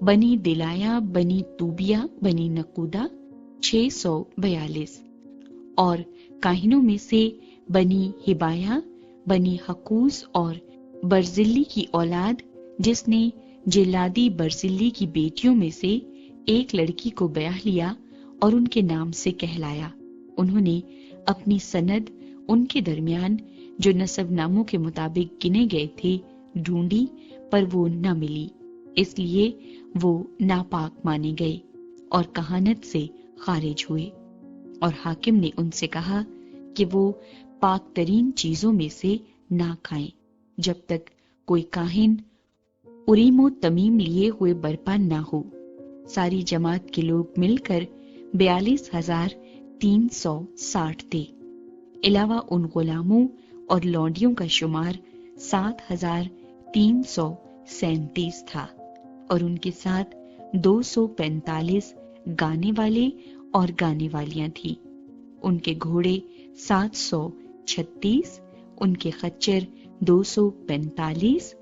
बनी दिलाया, बनी तूबिया, बनी नकूदा 642। और काहिनों में से बनी हिबाया, बनी हकूस और बरजिल्ली की औलाद, जिसने जिलादी बरजिल्ली की बेटियों में से एक लड़की को ब्याह लिया और उनके नाम से कहलाया। उन्होंने अपनी सनद उनके दरमियान जो नसबनामों के मुताबिक गिने गए थे ढूंढी, पर वो न मिली, इसलिए वो नापाक माने गए और कहानत से खारिज हुए। और हाकिम ने उनसे कहा कि वो पाक तरीन चीजों में से ना खाएं, जब तक कोई काहिन उरीमो तमीम लिए हुए बरपा ना हो। सारी जमात के लोग मिलकर 42,360 थे। अलावा उन गुलामों और लौंडियों का शुमार 7,337 था और उनके साथ 245 गाने वाले और गाने वालियां थी। उनके घोड़े 736, उनके खच्चर 245,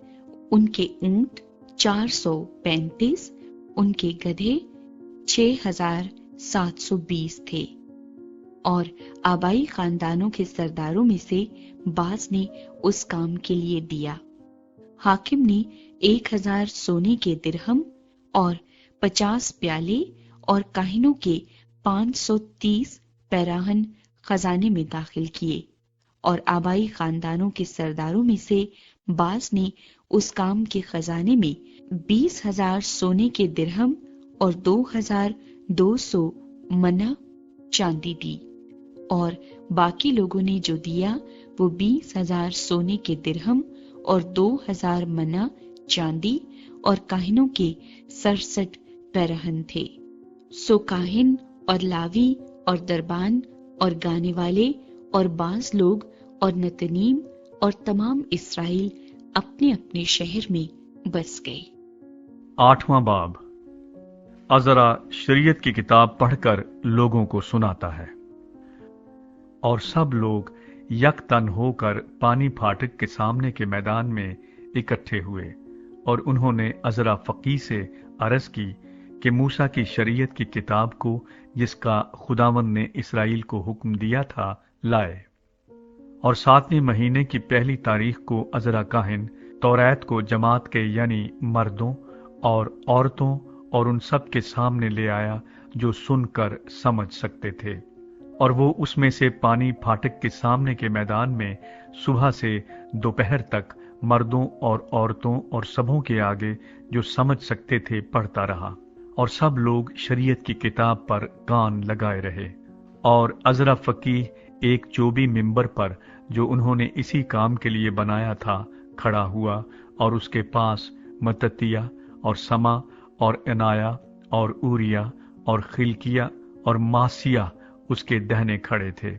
उनके ऊंट 435, उनके गधे 6,720 थे। और आबाई खानदानों के सरदारों में से बाज ने उस काम के लिए दिया। हाकिम ने 1,000 सोने के दिरहम और 50 प्याले और काहिनों के 530 पैराहन खजाने में दाखिल किए। और आबाई खानदानों के सरदारों में से बाज ने उस काम के खजाने में 20,000 सोने के दिरहम और 2,200 मना चांदी दी। और बाकी लोगों ने जो दिया वो 20,000 सोने के दिरहम और 2,000 मना चांदी और काहिनों के 67 पैराहन थे। सो काहिन और लावी और दरबान और गाने वाले और बाज लोग और नतनीम और तमाम इस्राएल अपने अपने शहर में बस गए। 8वां बाब। अज़रा शरीयत की किताब पढ़कर लोगों को सुनाता है। और सब लोग यकतन होकर पानी फाटक के सामने के मैदान में इकट्ठे हुए और उन्होंने अज़रा फकीह से अर्ज की कि मूसा की शरीयत की किताब को, जिसका खुदावंद ने इस्राएल को हुक्म दिया था, लाए। और 7वें महीने की पहली तारीख को अज़रा काहिन तौरात को जमात के यानी मर्दों और औरतों और उन सब के सामने ले आया जो सुनकर समझ सकते थे। और वो उसमें से पानी फाटक के सामने के मैदान में सुबह से दोपहर तक मर्दों और औरतों और सबों के आगे जो समझ सकते थे पढ़ता रहा। और सब लोग शरीयत की किताब पर कान लगाए रहे। और अज़रा फकीह एक चोबी मिंबर पर, जो उन्होंने इसी काम के लिए बनाया था, खड़ा हुआ और उसके पास मत्तिया और समा और अनाया और ऊरिया और खिलकिया और मासिया उसके दहने खड़े थे।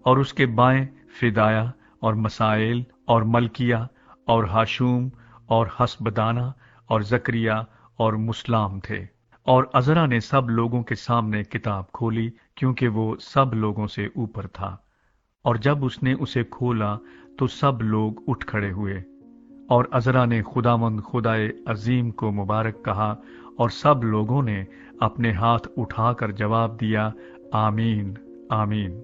और उसके बाएं फिदाया और मसाइल और मलकिया और हाशूम और हसबदाना और जकरिया اور मुस्लाम थे। और अजरा ने सब लोगों के सामने किताब खोली, क्योंकि वो सब लोगों से ऊपर था। और जब उसने उसे खोला तो सब लोग उठ खड़े हुए। और अजरा ने खुदावंद खुदाए अजीम को मुबारक कहा, और सब लोगों ने अपने हाथ उठाकर जवाब दिया, आमीन आमीन।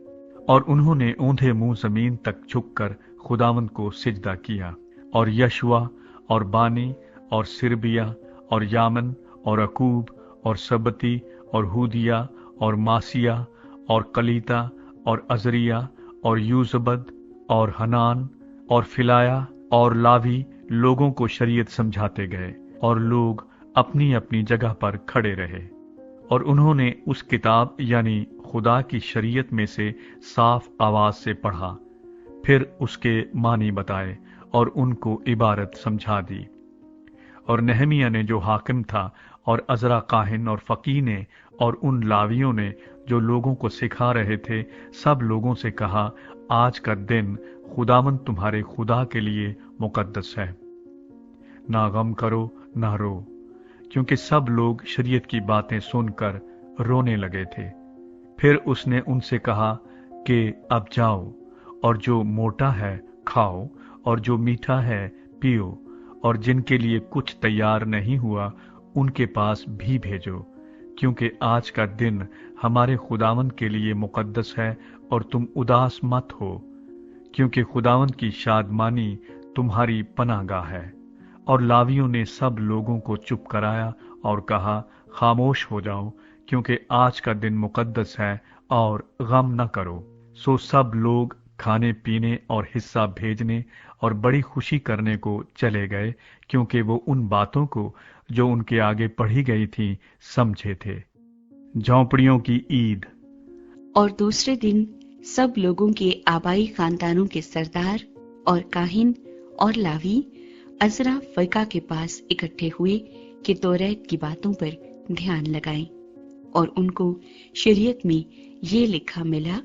और उन्होंने औंधे मुंह जमीन तक झुककर खुदावंद को सिजदा किया। और यशुआ और बानी और सिरबिया और यामन और अकूब और सबती और हूदिया और मासिया और कलीता और अजरिया और यूजबद और हनान और फिलाया और लावी लोगों को शरीयत समझाते गए, और लोग अपनी अपनी जगह पर खड़े रहे। और उन्होंने उस किताब यानी खुदा की शरीयत में से साफ आवाज से पढ़ा, फिर उसके मानी बताए और उनको इबारत समझा दी। और नहमिया ने जो हाकिम था, और अजरा काहिन और फकीह ने, और उन लावियों ने जो लोगों को सिखा रहे थे, सब लोगों से कहा, आज का दिन खुदावंद तुम्हारे खुदा के लिए मुकद्दस है। ना गम करो ना रो, क्योंकि सब लोग शरीयत की बातें सुनकर रोने लगे थे। फिर उसने उनसे कहा कि अब जाओ, और जो मोटा है खाओ, और जो मीठा है पियो, और जिनके लिए कुछ तैयार नहीं हुआ उनके पास भी भेजो, क्योंकि आज का दिन हमारे खुदावंद के लिए मुकद्दस है। और तुम उदास मत हो, क्योंकि खुदावंद की शादमानी तुम्हारी पनाहगाह है। और लावियों ने सब लोगों को चुप कराया और कहा, खामोश हो जाओ, क्योंकि आज का दिन मुकद्दस है, और गम न करो। सो सब लोग खाने पीने और हिस्सा भेजने और बड़ी खुशी करने को चले गए, क्योंकि वो उन बातों को जो उनके आगे पढ़ी गई थी समझे थे। झोंपड़ियों की ईद। और दूसरे दिन सब लोगों के आबाई खानदानों के सरदार और काहिन और लावी अजरा फका के पास इकट्ठे हुए कि तौरात की बातों पर ध्यान लगाएं। और उनको शरीयत में ये लिखा मिला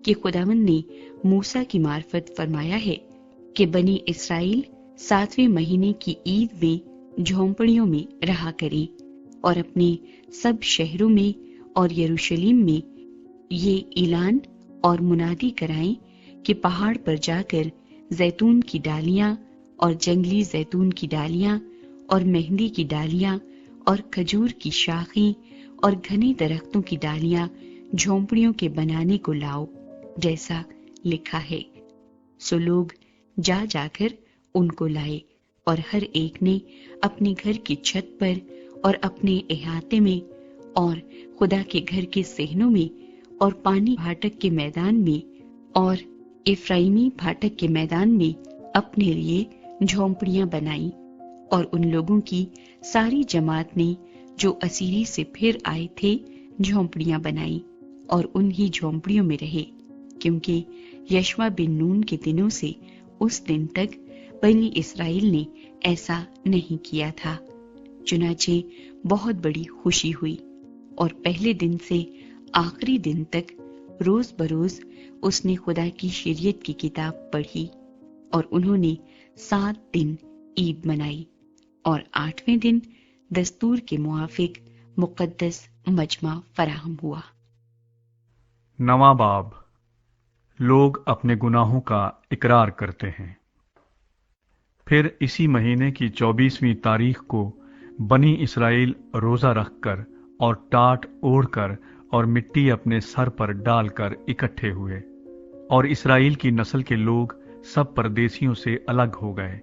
कि खुदावंद ने मूसा की मार्फत फरमाया है कि बनी इस्राएल 7वें महीने की ईद में झोंपड़ियों में रहा करें, और अपने सब शहरों में और यरूशलेम में ये ऐलान और मुनादी कराएं कि पहाड़ पर जाकर जैतून की डालियां और जंगली जैतून की डालियां और मेहंदी की डालियां और खजूर की शाखें और घने दरख्तों की डालियां झोंपड़ियों के बनाने को लाओ, जैसा लिखा है। सो लोग जा जाकर उनको लाए, और हर एक ने अपने घर की छत पर और अपने इहाते में और खुदा के घर के सहनों में और पानी फाटक के मैदान में और इफ्राइमी फाटक के मैदान में अपने लिए झोंपड़ियां बनाई। और उन लोगों की सारी जमात ने जो असीरी से फिर आए थे झोंपड़ियां बनाई, और उन्हीं झोंपड़ियों में रहे, क्योंकि यशवा बिन नून के दिनों से उस दिन तक बनी इस्राएल ने ऐसा नहीं किया था। चुनाचे बहुत बड़ी खुशी हुई, और पहले दिन से आखिरी दिन तक रोज बरोज उसने खुदा की शरीयत की किताब पढ़ी। और उन्होंने 7 दिन ईद मनाई, और 8वें दिन दस्तूर के मुआफिक मुकद्दस मजमा फराहम हुआ। नवा बाब। लोग अपने गुनाहों का इकरार करते हैं। फिर इसी महीने की 24वीं तारीख को बनी इस्राएल रोजा रखकर और टाट ओढ़कर और मिट्टी अपने सर पर डालकर इकट्ठे हुए। और इस्राएल की नस्ल के लोग सब परदेशियों से अलग हो गए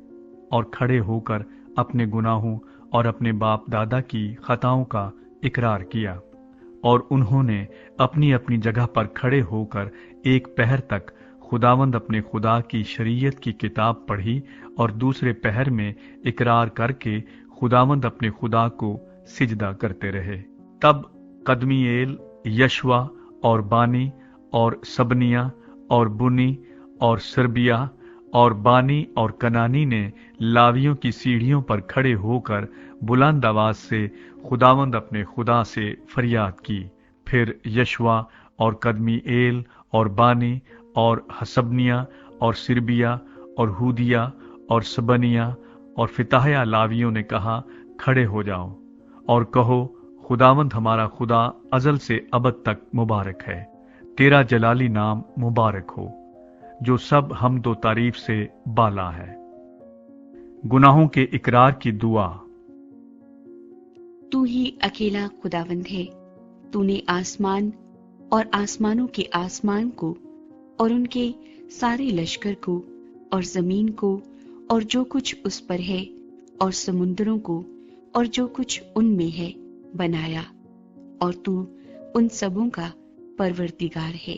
और खड़े होकर अपने गुनाहों और अपने बाप दादा की खताओं का इकरार किया। और उन्होंने अपनी अपनी जगह पर खड़े होकर एक पहर तक खुदावंद अपने खुदा की शरीयत की किताब पढ़ी, और दूसरे पहर में इकरार करके खुदावंद अपने खुदा को सिजदा करते रहे। तब कदमीएल, यशवा और बानी और सबनिया और बुनी और सरबिया और बानी और कनानी ने लावियों की सीढ़ियों पर खड़े होकर बुलंद आवाज से खुदावंद अपने खुदा से फरियाद की। फिर यशवा और कदमीएल और बानी और हसबनिया और सिरबिया और हूदिया और सबनिया और फिताहया लावियों ने कहा, खड़े हो जाओ। और कहो, खुदावंद हमारा खुदा अजल से अबद तक मुबारक है। तेरा जलाली नाम मुबारक हो, जो सब हमदो तारीफ से बाला है। गुनाहों के इकरार की दुआ। तू ही अकेला खुदावंद है। तूने आसमान और आसमानों के आसमान को और उनके सारे लश्कर को और जमीन को और जो कुछ उस पर है और समुद्रों को और जो कुछ उनमें है बनाया, और तू उन सबों का परवरदिगार है,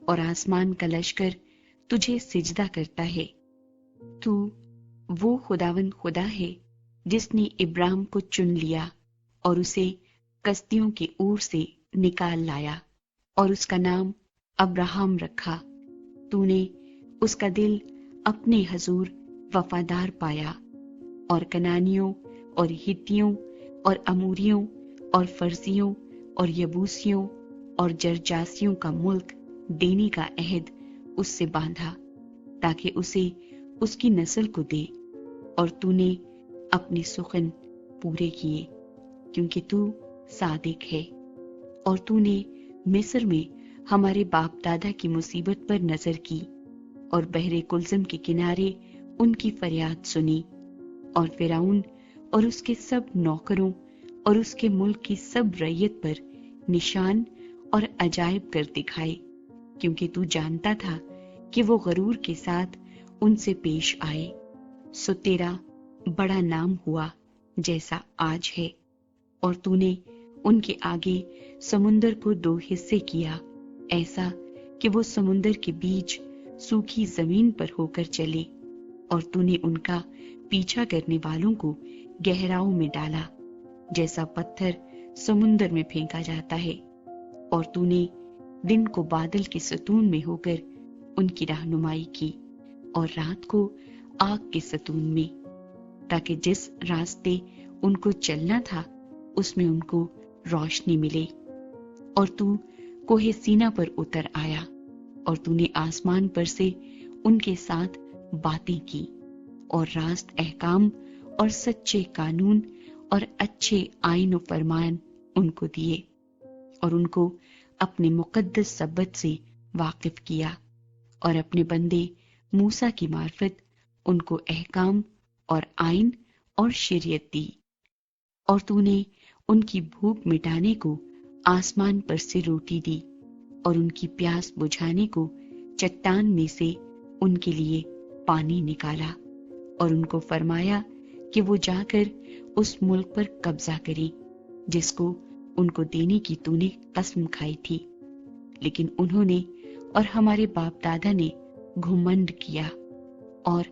और आसमान का लश्कर तुझे सिजदा करता है। तू वो खुदावंद खुदा है जिसने इब्राहिम को चुन लिया और उसे कस्तियों के ऊर से निकाल लाया और उसका नाम अब्राहम रखा। तूने उसका दिल अपने हजूर वफादार पाया और कनानियों और हित्तियों और अमूरियों और फर्जियों और यबूसियों और जरजासियों का मुल्क देने का अहद उससे बांधा, ताकि उसे उसकी नस्ल को दे। और तूने अपने सुखन पूरे किए, क्योंकि तू सादिक है। और तूने मिस्र में हमारे बाप दादा की मुसीबत पर नजर की और बहरे कुलजम के किनारे उनकी फरियाद सुनी, और फिरौन और उसके सब नौकरों और उसके मुल्क की सब रैयत पर निशान और अजायब कर दिखाए, क्योंकि तू जानता था कि वो गरूर के साथ उनसे पेश आए। सो तेरा बड़ा नाम हुआ जैसा आज है। और तूने उनके आगे समुंदर को 2 हिस्से किया, ऐसा कि वो समुंदर के बीच सूखी जमीन पर होकर चले। और तूने उनका पीछा करने वालों को गहराओं में डाला, जैसा पत्थर समुंदर में फेंका जाता है। और तूने दिन को बादल के सतून में होकर उनकी रहनुमाई की और रात को आग के सतून में, ताकि जिस रास्ते उनको चलना था उसमें उनको रोशनी मिले। और तू कोहे सीना पर उतर आया और तूने आसमान पर से उनके साथ बातें की और रास्त अहकाम और सच्चे कानून और अच्छे आईन व फरमान उनको दिए, और उनको अपने मुकद्दस सब्बत से वाकिफ किया, और अपने बंदे मूसा की मार्फत उनको अहकाम और आईन और शरीयत दी। और तूने उनकी भूख मिटाने को आसमान पर से रोटी दी और उनकी प्यास बुझाने को चट्टान में से उनके लिए पानी निकाला, और उनको फरमाया कि वो जाकर उस मुल्क पर कब्जा करें जिसको उनको देने की तूने कसम खाई थी। लेकिन उन्होंने और हमारे बाप दादा ने घुमंड किया और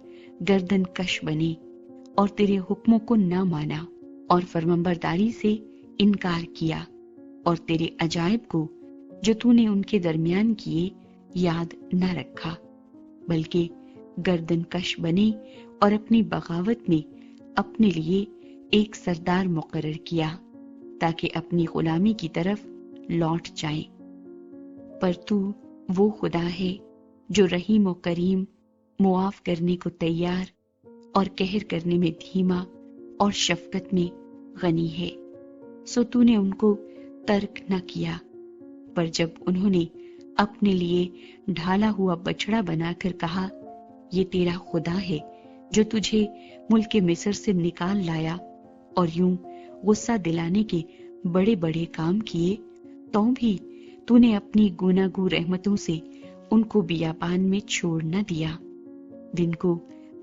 गर्दन कश बने और तेरे हुक्मों को न माना और फरमाबरदारी से इनकार किया, और तेरे अजायब को जो तूने उनके दरमियान किए याद न रखा, बल्कि गर्दन कश बने और अपनी बगावत में अपने लिए एक सरदार मुकर्रर किया, ताकि अपनी गुलामी की तरफ लौट जाएं। पर तू वो खुदा है जो रहीम और करीम, मुआफ करने को तैयार और कहर करने में धीमा और शफकत में गनी है। सो तूने उनको तर्क न किया, पर जब उन्होंने अपने लिए ढाला हुआ बछड़ा बनाकर कहा, ये तेरा खुदा है जो तुझे मुल्क मिस्र से निकाल लाया, और यूं गुस्सा दिलाने के बड़े बड़े काम किए, तो भी तूने अपनी गुनागू रहमतों से उनको बियाबान में छोड़ न दिया। दिन को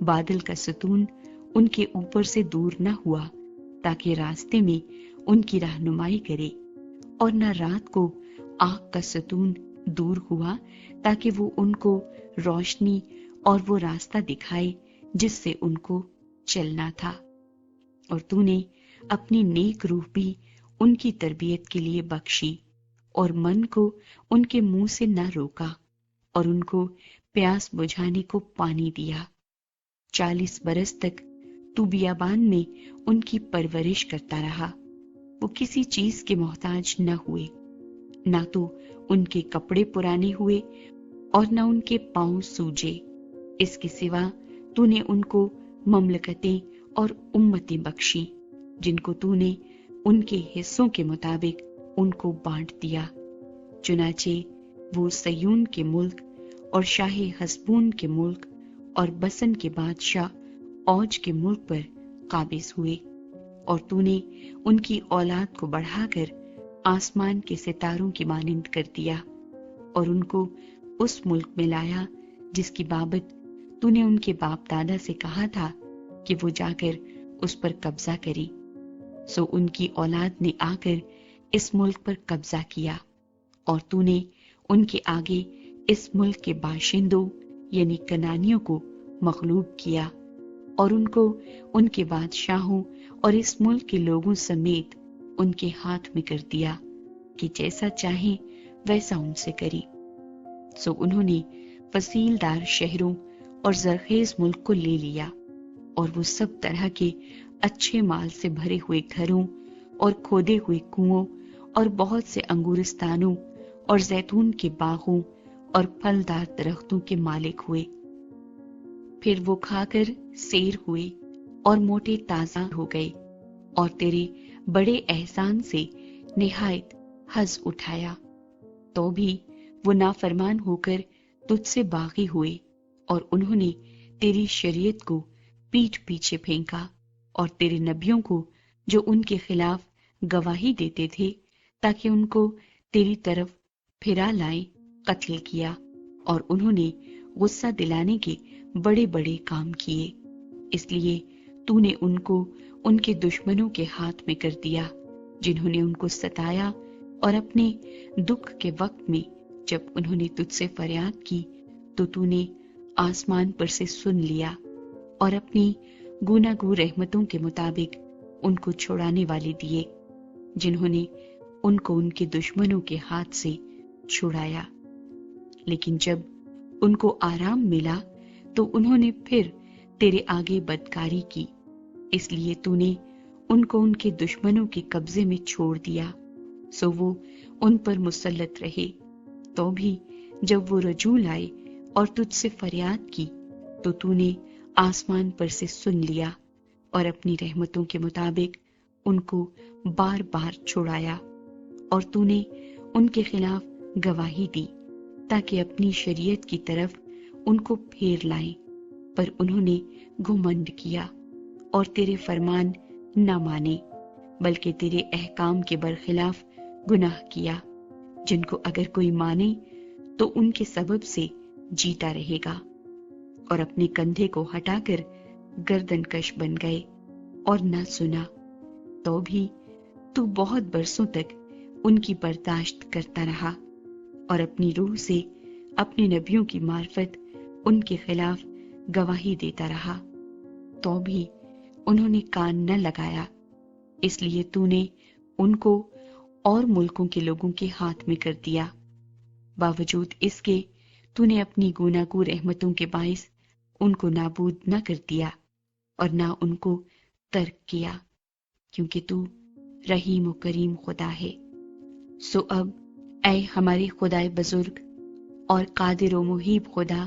बादल का सतून उनके ऊपर से दूर न हुआ, ताकि रास्ते में उनकी रहनुमाई करे, और न रात को आग का सतून दूर हुआ, ताकि वो उनको रोशनी और वो रास्ता दिखाए जिससे उनको चलना था। और तूने अपनी नेक रूह भी उनकी तरबियत के लिए बख्शी, और मन को उनके मुंह से न रोका, और उनको प्यास बुझाने को पानी दिया। 40 बरस तक तू बियाबान में उनकी परवरिश करता रहा। वो किसी चीज के मोहताज न हुए, ना तो उनके कपड़े पुराने हुए और न उनके पांव सूजे। इसके सिवा तूने उनको ममलकतें और उम्मतें बख्शी, जिनको तूने ان کے حصوں کے مطابق ان کو بانٹ دیا۔ چنانچہ وہ سیون کے ملک اور شاہ حسبون کے ملک اور بسن کے بادشاہ اوج کے ملک پر قابض ہوئے، اور تو نے ان کی اولاد کو بڑھا کر آسمان کے ستاروں کی مانند کر دیا، اور ان کو اس ملک میں لایا جس کی بابت تو نے ان کے باپ دادا سے کہا تھا کہ وہ جا کر اس پر قبضہ کری۔ سو ان کی اولاد نے آ کر اس ملک پر قبضہ کیا، اور تو نے ان کے آگے اس ملک کے باشندوں یعنی کنانیوں کو مغلوب کیا، اور ان کو ان کے بادشاہوں اور اس ملک کے لوگوں سمیت ان کے ہاتھ میں کر دیا کہ جیسا چاہیں ویسا ان سے کری۔ سو انہوں نے فصیل دار شہروں اور زرخیز ملک کو لے لیا، اور وہ سب طرح کے اچھے مال سے بھرے ہوئے گھروں اور کھودے ہوئے کنووں اور بہت سے انگورستانوں اور زیتون کے باغوں اور پھلدار درختوں کے مالک ہوئے۔ پھر وہ کھا کر سیر ہوئے اور موٹے تازہ ہو گئے، اور تیرے بڑے احسان سے نہایت حظ اٹھایا۔ تو بھی وہ نافرمان ہو کر تجھ سے باغی ہوئے، اور انہوں نے تیری شریعت کو پیٹھ پیچھے پھینکا، اور تیرے نبیوں کو جو ان کے خلاف گواہی دیتے تھے تاکہ ان کو تیری طرف پھرا لائیں، قتل کیا، اور انہوں نے غصہ دلانے کے بڑے بڑے کام کیے۔ اس لیے تو نے ان کو ان کے دشمنوں کے ہاتھ میں کر دیا، جنہوں نے ان کو ستایا، اور اپنے دکھ کے وقت میں جب انہوں نے تجھ سے فریاد کی تو نے آسمان پر سے سن لیا، اور اپنی گوناگو رحمتوں کے مطابق ان کو چھڑانے والے دیے، جنہوں نے ان کو ان کے دشمنوں کے ہاتھ سے چھڑایا۔ لیکن جب ان کو آرام ملا تو انہوں نے پھر تیرے آگے بدکاری کی، اس لیے تو نے ان کو ان کے دشمنوں کے قبضے میں چھوڑ دیا، سو وہ ان پر مسلط رہے۔ تو بھی جب وہ رجوع لائے اور تجھ سے فریاد کی تو نے آسمان پر سے سن لیا، اور اپنی رحمتوں کے مطابق ان کو بار بار چھڑایا، اور تو نے ان کے خلاف گواہی دی تاکہ اپنی شریعت کی طرف ان کو پھیر لائیں، پر انہوں نے گھمنڈ کیا اور تیرے فرمان نہ مانے، بلکہ تیرے احکام کے برخلاف گناہ کیا، جن کو اگر کوئی مانے تو ان کے سبب سے جیتا رہے گا، اور اپنے کندھے کو ہٹا کر گردن کش بن گئے اور نہ سنا۔ تو بھی تو بہت برسوں تک ان کی برداشت کرتا رہا، اور اپنی روح سے اپنے نبیوں کی معرفت ان کے خلاف گواہی دیتا رہا، تو بھی انہوں نے کان نہ لگایا، اس لیے تو نے ان کو اور ملکوں کے لوگوں کے ہاتھ میں کر دیا۔ باوجود اس کے تو نے اپنی گوناگو رحمتوں کے باعث ان کو نابود نہ کر دیا اور نہ ان کو ترک کیا، کیونکہ تو رحیم و کریم خدا ہے۔ سو اب اے ہمارے خدائے بزرگ اور قادر و محیب خدا،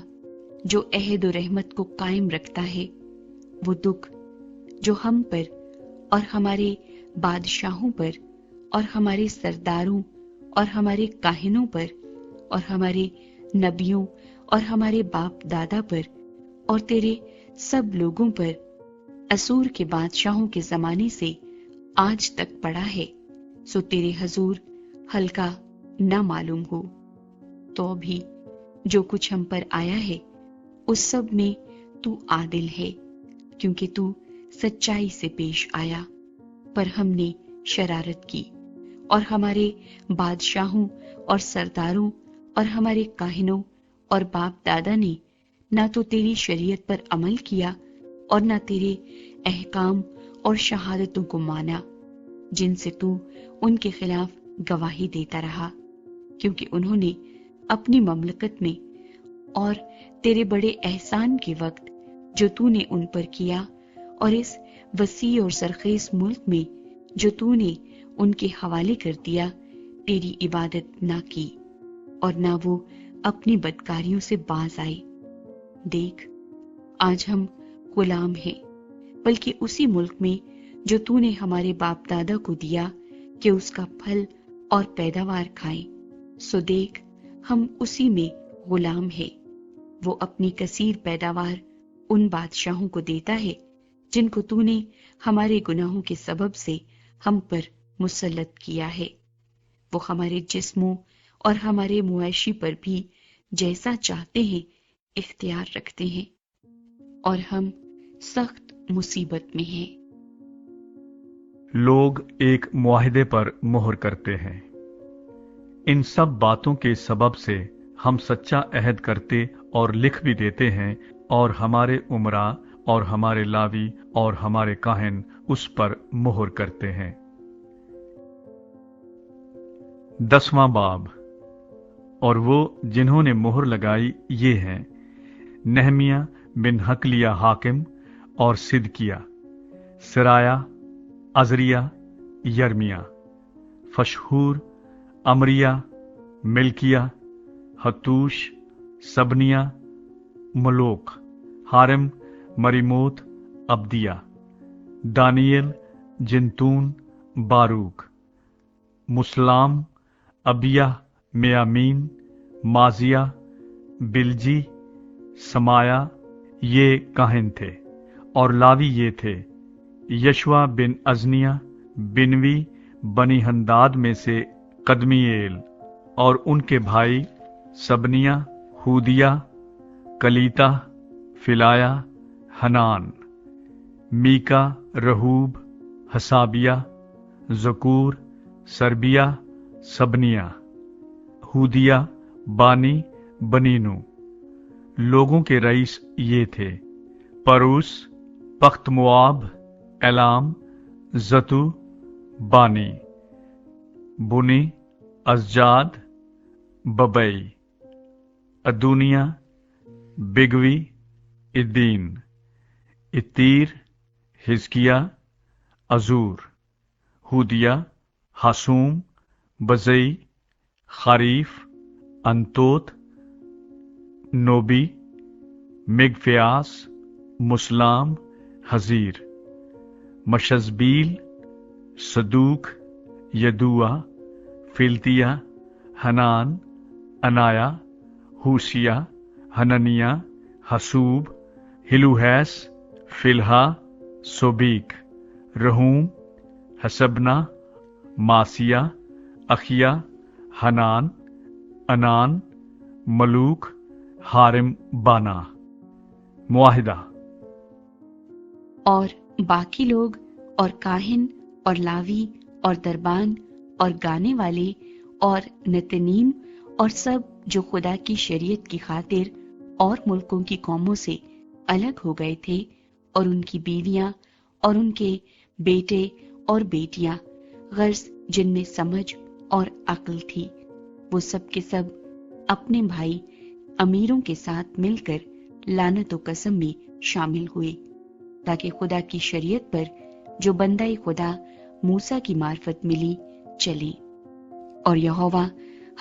جو عہد و رحمت کو قائم رکھتا ہے، وہ دکھ جو ہم پر اور ہمارے بادشاہوں پر اور ہمارے سرداروں اور ہمارے کاہنوں پر اور ہمارے نبیوں اور ہمارے باپ دادا پر اور تیرے سب لوگوں پر اسور کے بادشاہوں کے زمانے سے آج تک پڑا ہے، سو تیرے حضور ہلکا نہ معلوم ہو۔ تو بھی جو کچھ ہم پر آیا ہے اس سب میں تو عادل ہے، کیونکہ تو سچائی سے پیش آیا، پر ہم نے شرارت کی، اور ہمارے بادشاہوں اور سرداروں اور ہمارے کاہنوں اور باپ دادا نے نہ تو تیری شریعت پر عمل کیا اور نہ تیرے احکام اور شہادتوں کو مانا، جن سے تو ان کے خلاف گواہی دیتا رہا، کیونکہ انہوں نے اپنی مملکت میں اور تیرے بڑے احسان کے وقت جو تو نے ان پر کیا اور اس وسیع اور زرخیز ملک میں جو تو نے ان کے حوالے کر دیا، تیری عبادت نہ کی، اور نہ وہ اپنی بدکاریوں سے باز آئے۔ دیکھ، آج ہم غلام ہیں، بلکہ اسی ملک میں جو تو نے ہمارے باپ دادا کو دیا کہ اس کا پھل اور پیداوار کھائیں، سو دیکھ ہم اسی میں غلام ہے۔ وہ اپنی کثیر پیداوار ان بادشاہوں کو دیتا ہے جن کو تو نے ہمارے گناہوں کے سبب سے ہم پر مسلط کیا ہے۔ وہ ہمارے جسموں اور ہمارے معاشی پر بھی جیسا چاہتے ہیں اختیار رکھتے ہیں، اور ہم سخت مصیبت میں ہیں۔ لوگ ایک معاہدے پر مہر کرتے ہیں۔ ان سب باتوں کے سبب سے ہم سچا عہد کرتے اور لکھ بھی دیتے ہیں، اور ہمارے امراء اور ہمارے لاوی اور ہمارے کاہن اس پر مہر کرتے ہیں۔ 10واں باب۔ اور وہ جنہوں نے مہر لگائی یہ ہیں نہمیہ بن حکلیہ حاکم اور صدقیہ، سرایا، عزریہ، یرمیہ، فشحور، امریہ، ملکیہ، حتوش، سبنیہ، ملوک، حارم، مریموت، عبدیہ، دانیل، جنتون، باروک، مسلام، ابیہ، میامین، مازیہ، بلجی، سمایا، یہ کاہن تھے، اور لاوی یہ تھے یشوا بن ازنیہ، بنوی، بنی ہنداد میں سے قدمییل، اور ان کے بھائی سبنیہ، ہودیہ، کلیتا، فلایا، حنان، میکا، رہوب، حسابیہ، زکور، سربیہ، سبنیہ، ہودیہ، بانی، بنینو۔ لوگوں کے رئیس یہ تھے پروس، پخت مواب، الام، زتو، بانی، بنی، ازجاد، ببئی، ادونیہ، بگوی، ادین، اتیر، حزکیہ، عزور، ہودیہ، حاسوم، بزئی، خاریف، انتوت، نوبی، مگفیاس، مسلام، حزیر، مشزبیل، صدوق، یدوع، فلتیہ، حنان، انایا، ہوسیہ، حننیہ، حسوب، ہلوہیس، فلہا، سوبیک، رہوم، حسبنا، ماسیہ، اخیہ، حنان، انان، ملوک، حارم، بانا۔ معاہدہ۔ اور باقی لوگ اور کاہن اور لاوی اور دربان اور گانے والے اور نتنیم اور سب جو خدا کی شریعت کی خاطر اور ملکوں کی قوموں سے الگ ہو گئے تھے، اور ان کی بیویاں اور ان کے بیٹے اور بیٹیاں، غرض جن میں سمجھ اور عقل تھی، وہ سب کے سب اپنے بھائی امیروں کے ساتھ مل کر لعنت و قسم میں شامل ہوئے، تاکہ خدا کی شریعت پر جو بندہ خدا موسیٰ کی معرفت ملی چلے، اور یہوہ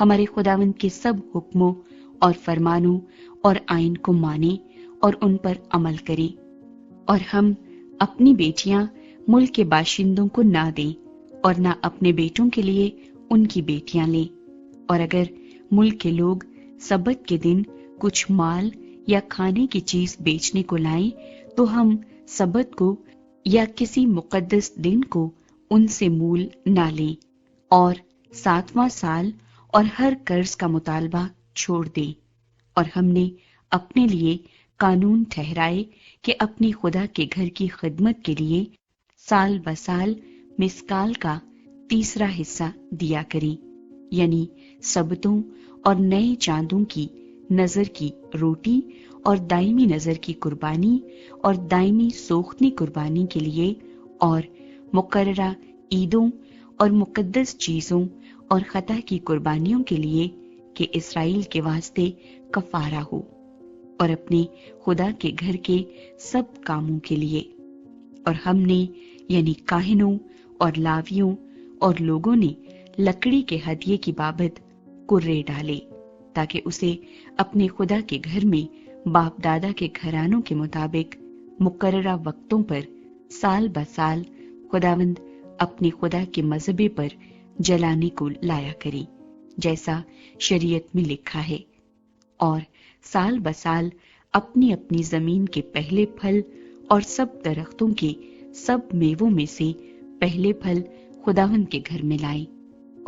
ہمارے خداوند کے سب حکموں اور فرمانوں اور آئین کو مانے اور ان پر عمل کرے، اور ہم اپنی بیٹیاں ملک کے باشندوں کو نہ دیں، اور نہ اپنے بیٹوں کے لیے ان کی بیٹیاں لیں، اور اگر ملک کے لوگ سبت کے دن کچھ مال یا کھانے کی چیز بیچنے کو لائیں تو ہم سبت کو یا کسی مقدس دن کو ان سے مول نہ لیں، اور 7واں سال اور ہر قرض کا مطالبہ چھوڑ دیں۔ اور ہم نے اپنے لیے قانون ٹھہرائے کہ اپنی خدا کے گھر کی خدمت کے لیے سال بسال مسکال کا 3 حصہ دیا کریں، یعنی سبتوں اور نئے چاندوں کی نظر کی روٹی اور دائمی نظر کی قربانی اور دائمی سوختنی قربانی کے لیے، اور مقررہ عیدوں اور مقدس چیزوں اور خطا کی قربانیوں کے لیے کہ اسرائیل کے واسطے کفارہ ہو، اور اپنے خدا کے گھر کے سب کاموں کے لیے۔ اور ہم نے یعنی کاہنوں اور لاویوں اور لوگوں نے لکڑی کے ہدیے کی بابت کرے ڈالے، تاکہ اسے اپنے خدا کے گھر میں باپ دادا کے گھرانوں کے مطابق مقررہ وقتوں پر سال بسال खुदावंद अपने खुदा के मजहबे पर जलाने को लाया करे, जैसा शरीयत में लिखा है, और साल बसाल अपनी अपनी जमीन के पहले फल और सब दरख्तों के सब मेवों में से पहले फल खुदावंद के घर में लाए,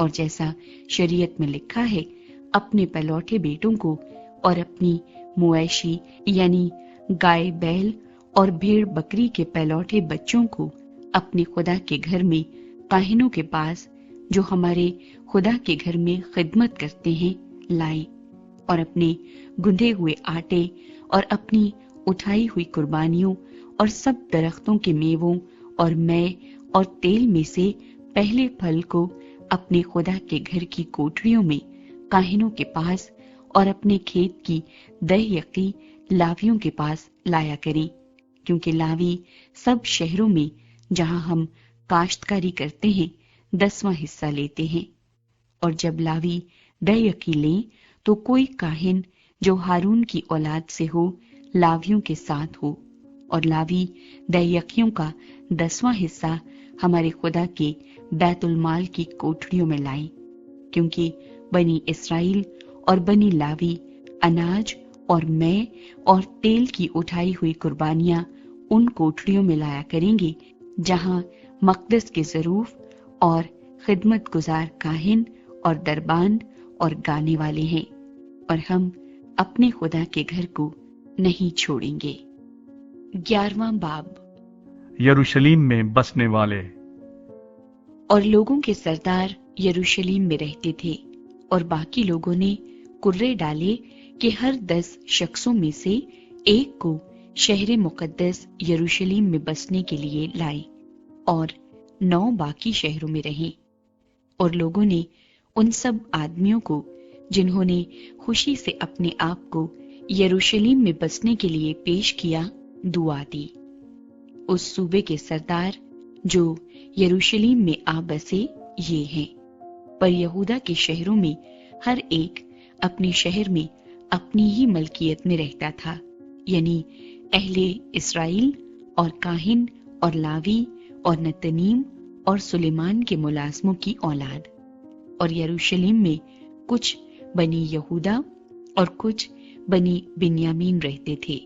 और जैसा शरीयत में लिखा है, अपने पलौठे बेटों को और अपनी मुएशी यानी गाय बैल और भेड़ बकरी के पलौठे बच्चों को अपने खुदा के घर में काहिनों के पास जो हमारे खुदा के घर में खिदमत करते हैं लाए, और अपने गुंधे हुए आटे और अपनी उठाई हुई कुर्बानियों और सब दरख्तों के मेवों और मै और तेल में से पहले फल को अपने खुदा के घर की कोठरियों में काहिनों के पास और अपने खेत की दह-यकी लावियों के पास लाया करें, क्योंकि लावी सब शहरों में जहां हम काश्तकारी करते हैं 10वां हिस्सा लेते हैं। और जब लावी दह-यकी लें तो कोई काहिन जो हारून की औलाद से हो लावियों के साथ हो, और लावी दह-यकियों का 10वां हिस्सा हमारे खुदा के बैतुल माल की कोठरियों में लाएं, क्योंकि बनी इस्राएल और बनी लावी अनाज और मै और तेल की उठाई हुई कुर्बानियां उन कोठरियों में लाया करेंगे जहां मकदस के ज़रूफ और खिदमत गुजार काहिन और दरबान और गाने वाले हैं, और हम अपने खुदा के घर को नहीं छोड़ेंगे। 11वां बाब। यरूशलेम में बसने वाले। और लोगों के सरदार यरूशलेम में रहते थे, और बाकी लोगों ने कुर्रे डाले कि हर 10 शख्सों में से एक को शहर मुकद्दस यरूशलेम में बसने के लिए लाए, और 9 बाकी शहरों में रहे। और लोगों ने उन सब आदमियों को जिन्होंने खुशी से अपने आप को यरूशलेम में बसने के लिए पेश किया दुआ दी। उस सूबे के सरदार जो यरूशलेम में आ बसे ये हैं, पर यहूदा के शहरों में हर एक अपने शहर में अपनी ही मलकियत में रहता था, यानी अहले इस्राएल और काहिन और लावी और नतनीम और सुलेमान के मुलाजमों की औलाद। और यरूशलेम में कुछ बनी यहूदा और कुछ बनी बिन्यामीन रहते थे।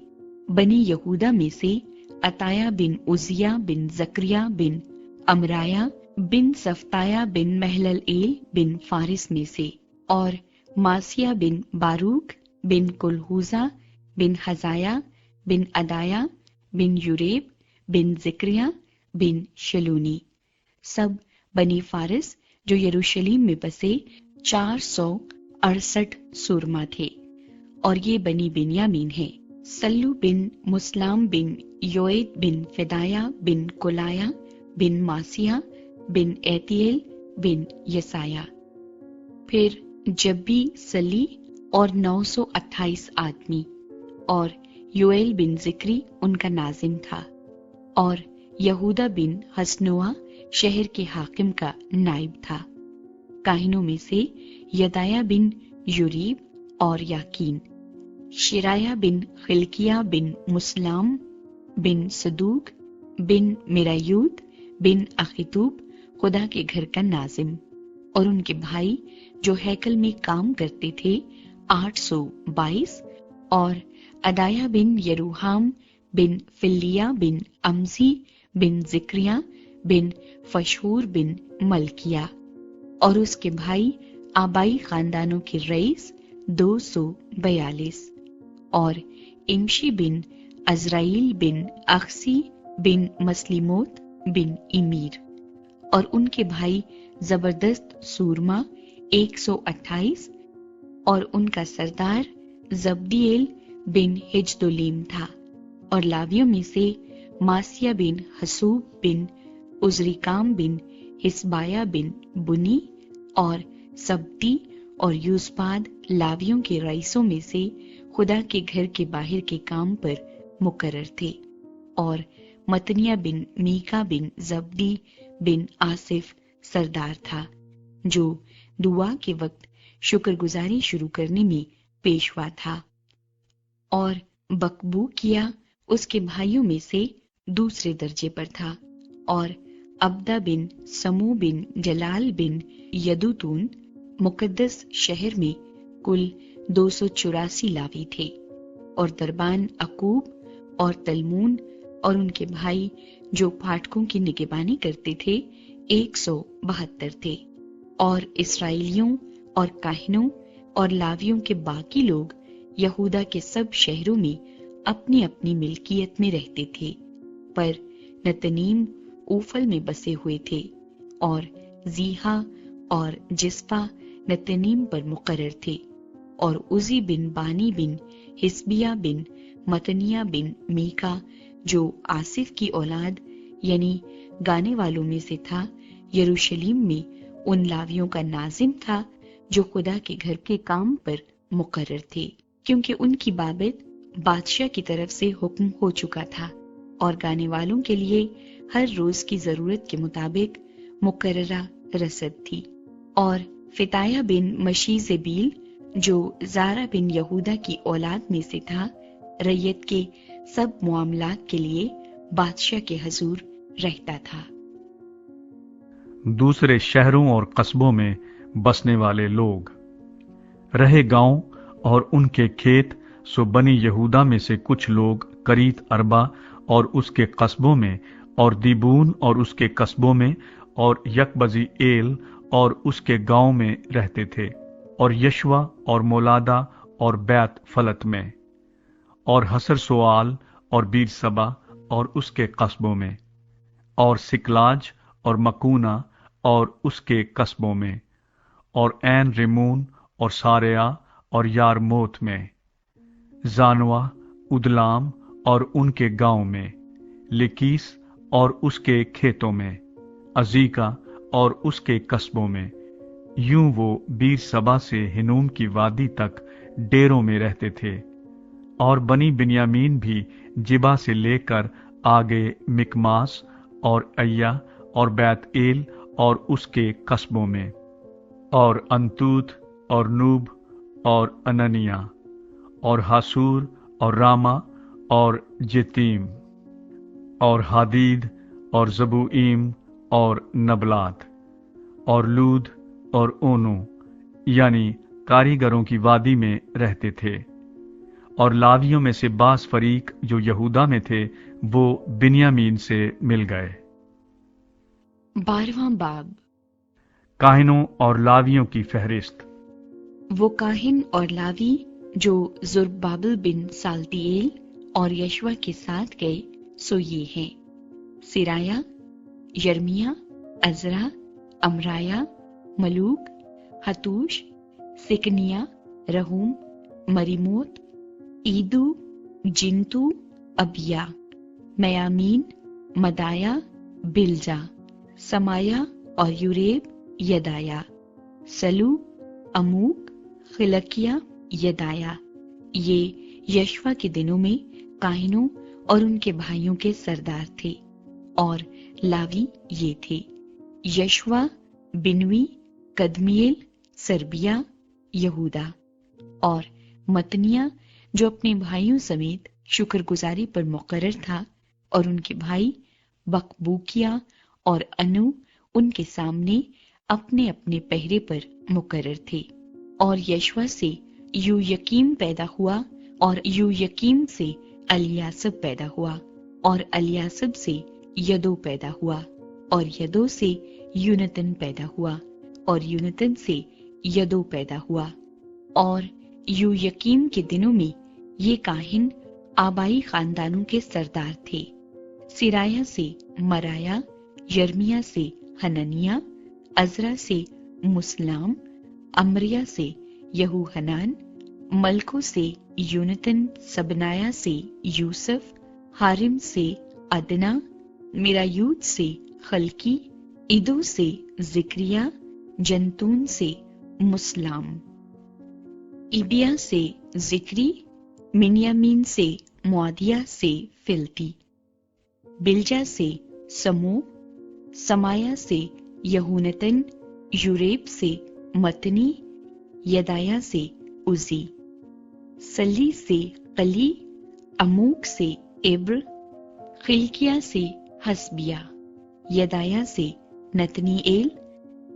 बनी यहूदा में से अताया बिन उजिया बिन जकरिया बिन अमराया बिन सफ्ताया बिन महलल एल बिन फारिस में से, और मासिया बिन बारूक बिन कुलहूजा बिन हजाया बिन अदाया बिन यूरेब बिन जिक्रिया बिन शलूनी, सब बनी फारिस जो यरूशलेम में बसे 468 सुरमा थे। और ये बनी बिन्यामीन है, सल्लू बिन मुस्लाम बिन योएद बिन फिदाया बिन कुलाया बिन मासिया बिन एतिएल बिन यसाया। फिर जब्बी सली और 928 आदमी, और योएल बिन जिक्री उनका नाजिम था, और यहूदा बिन हसनुआ शहर के हाकिम का नाइब था। काहिनों में से यदाया बिन यूरीब और याकीन, शिराया बिन खिलकिया बिन मुस्लाम बिन सदूक बिन मिरायूद बिन अखितूब खुदा के घर का नाजिम, और उनके भाई जो हैकल में काम करते थे 822, और अदाया बिन यरूहाम बिन फिलिया बिन अमजी बिन जिक्रिया बिन फशूर बिन मलकिया, और उसके भाई आबाई खानदानों के रईस 242, और इमशी बिन अजराइल बिन अक्सी बिन मसलिमोत बिन इमीर, और उनके भाई जबरदस्त सूरमा 128, और उनका सरदार जब्दिएल बिन हिजदोलीम था। और लावियों में से मासिया बिन हसूब बिन उजरिकाम बिन हिस्बाया बिन बुनी और सबदी और यूसपाद लावियों के रईसों में से खुदा के घर के बाहर के काम पर मुकर्रर थे। और मतनिया बिन मीका बिन जब्दी बिन आसिफ सरदार था, जो दुआ के वक्त शुक्रगुजारी शुरू करने में पेशवा था। और बकबूकिया उसके भाइयों में से दूसरे दर्जे पर था, और अब्दा बिन समू बिन जलाल बिन यदूतून। मुकद्दस शहर में कुल 284 लावी थे, और दरबान अकूब और तलमून और उनके भाई जो फाटकों की निगरानी करते थे 172 थे। और इसराइलियों और काहिनों और लावियों के बाकी लोग यहूदा के सब शहरों में अपनी अपनी मिल्कियत में रहते थे, पर नतनीम ऊफल में बसे हुए थे, और जीहा और जिस्पा नतनीम पर मुकर्रर थे। और उजी बिन बानी बिन हिस्बिया बिन मतनिया बिन मीका जो आसिफ की औलाद यानी गाने वालों में से था, यरूशलेम में उन लावियों का नाजिम था जो खुदा के घर के काम पर मुकर्रर थे, क्योंकि उनकी बाबत बादशाह की तरफ से हुक्म हो चुका था, और गाने वालों के लिए हर रोज की जरूरत के मुताबिक मुकर्ररा रसद थी। और फिताया बिन मशीज़ेबील जो जारा बिन यहूदा की औलाद में से था, रैयत के सब मामलात के लिए बादशाह के हुजूर रहता था। दूसरे शहरों और कस्बों में बसने वाले लोग रहे गांव और उनके खेत, सो बनी यहूदा में से कुछ लोग करीत अरबा और उसके कस्बों में, और दीबून और उसके कस्बों में, और यकबजी एल और उसके गांव में रहते थे, और यशवा और मोलादा और बैत फलत में, और हसर सोआल और बीर सबा और उसके कस्बों में, और सिकलाज और मकूना और उसके कस्बों में, और ऐन रिमून और सारेया और यारमोत में, जानवा उदलाम और उनके गांव में, लिकीस और उसके खेतों में, अजीका और उसके कस्बों में। यूं वो बीर सबा से हिनूम की वादी तक डेरों में रहते थे। और बनी बिन्यामीन भी जिबा से लेकर आगे मिकमास और अय्या और बैत एल और उसके कस्बों में, और अंतूत और नूब और अननिया और हासूर और रामा और जेतीम और हादीद और जबूईम और नबलात और लूद और ओनो, यानी कारीगरों की वादी में रहते थे। और लावियों में से बास फरीक जो यहूदा में थे, वो बिन्यामीन से मिल गए। 12वां बाब। काहिनों और लावियों की फहरिस्त। वो काहिन और लावी जो जुरबाबिल बिन साल्तिएल और यशवा के साथ गए, सो ये हैं: सिराया, यर्मिया, अजरा, अमराया, मलूक, हतूश, सिकनिया, रहूम, मरीमोत, ईदू, जिंतू, अबिया, मयामीन, मदाया, बिलजा, समाया और यूरेब, यदाया, सलू, अमूक, खिलकिया, यदाया। ये यशवा के दिनों में काहिनों और उनके भाइयों के सरदार थे। और लावी ये थे: यशवा, बिनवी, कदमिएल, सरबिया, यहूदा। और मतनिया जो अपने भाइयों समेत शुक्रगुजारी पर मुकर्रर था, और उनके भाई बकबूकिया और अनु उनके सामने अपने अपने पहरे पर मुकर्रर थे। और यशवा से यूयकीम पैदा हुआ, और यूयकीम से अलियासब पैदा हुआ, और अलियासब से यदो पैदा हुआ, और यदो से यूनतन पैदा हुआ, और यूनतन से यदो पैदा हुआ। और यूयकीम के दिनों में ये काहिन आबाई खानदानों के सरदार थे: सिराया से मराया, यर्मिया से हननिया, अजरा से मुसलाम, अमरिया से यहूहनान, मलको से यूनतन, सबनाया से यूसुफ, हारिम से अदना, मिरायूत से खलकी, इदो से जिक्रिया, जंतून से मुसलाम, इबिया से जिक्री, मिन्यामीन से मुआदिया से फिल्ती, बिलजा से समो, समाया से यहूनतन, यूरेब से मतनी, यदाया से उजी, सली से कली, अमूक से इब्र, खिलकिया से हसबिया, यदाया से नतनीएल,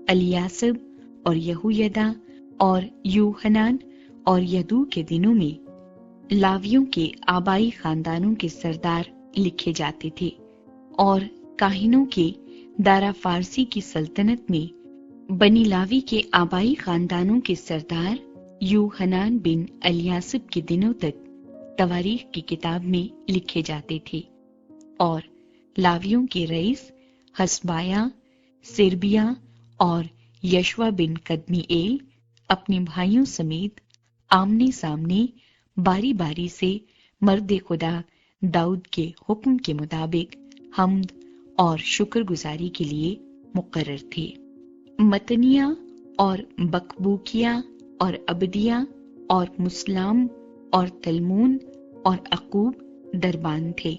अलियासब और यहूयदा और यूहनान और यदू के दिनों में लावियों के आबाई खानदानों के सरदार लिखे जाते थे, और काहिनों के दारा फारसी की सल्तनत में बनी लावी के आबाई खानदानों के सरदार यूहनान बिन अलियासिब के दिनों तक तवारीख की किताब में लिखे जाते थे। और लावियों के रईस हसबाया, सिरबिया और यशवा बिन कदमीएल अपने भाइयों समेत आमने सामने बारी बारी से मर्द खुदा दाऊद के हुक्म के मुताबिक हम्द और शुक्रगुजारी के लिए मुकर्रर थे। मतनिया और बकबूकिया और अबदिया और मुस्लाम और तलमून और अकूब दरबान थे,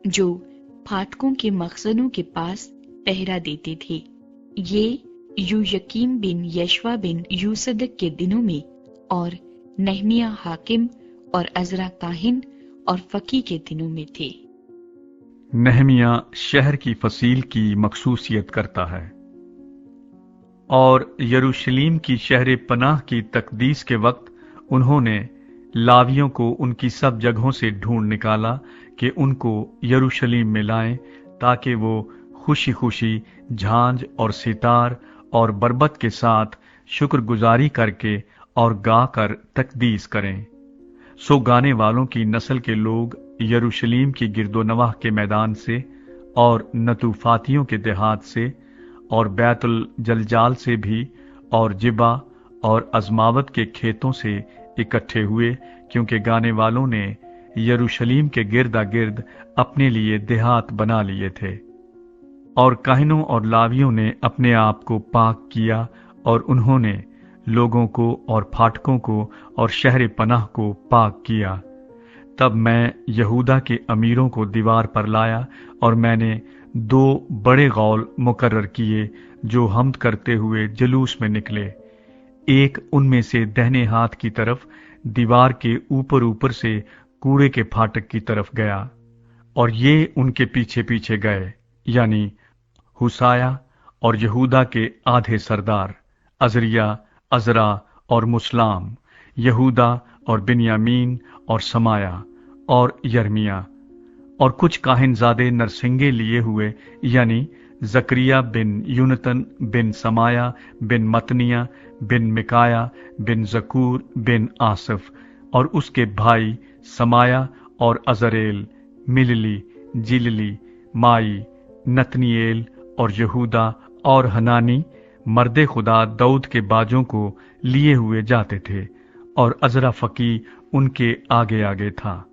जो फाटकों के मखजनों के पास पहरा देते थे। ये यूयकीम बिन यशवा बिन यूसदक के दिनों में और नहमिया हाकिम और अजरा काहिन और फकी के दिनों में थे। नहमिया शहर की फसील की मखसूसियत करता है और यरूशलेम की शहर पनाह की तकदीस के वक्त उन्होंने लावियों को उनकी सब जगहों से ढूंढ निकाला कि उनको यरूशलेम में लाएं, ताकि वो खुशी खुशी झांझ और सितार और बरबत के साथ शुक्रगुजारी करके और गाकर तकदीस करें। सो गाने वालों की नस्ल के लोग यरूशलेम की गिरदोनवाह के मैदान से और नतूफातियों के देहात से और बैतुल जलजाल से भी और जिबा और अजमावत के खेतों से इकट्ठे हुए, क्योंकि गाने वालों ने यरूशलेम के गिरदा गिर्द अपने लिए देहात बना लिए थे। और काहिनों और लावियों ने अपने आप को पाक किया और उन्होंने लोगों को और फाटकों को और शहर पनाह को पाक किया। तब मैं यहूदा के अमीरों को दीवार पर लाया और मैंने 2 बड़े गौल मुकर्रर किए जो हमद करते हुए जलूस में निकले। एक उनमें से दाहिने हाथ की तरफ दीवार के ऊपर ऊपर से कूड़े के फाटक की तरफ गया, और ये उनके पीछे पीछे गए, यानी हुसाया और यहूदा के आधे सरदार अजरिया, अजरा और मुस्लाम, यहूदा और बिन्यामीन और समाया और यर्मिया, और कुछ काहिनजादे नरसिंगे लिए हुए, यानी जकरिया बिन यूनतन बिन समाया बिन मतनिया बिन मिकाया बिन जकूर बिन आसफ, और उसके भाई समाया और अजरेल, मिलली, जिलली, माई, नतनीएल और यहूदा और हनानी मर्दे खुदा दाऊद के बाजों को लिए हुए जाते थे, और अजरा फकी उनके आगे आगे था।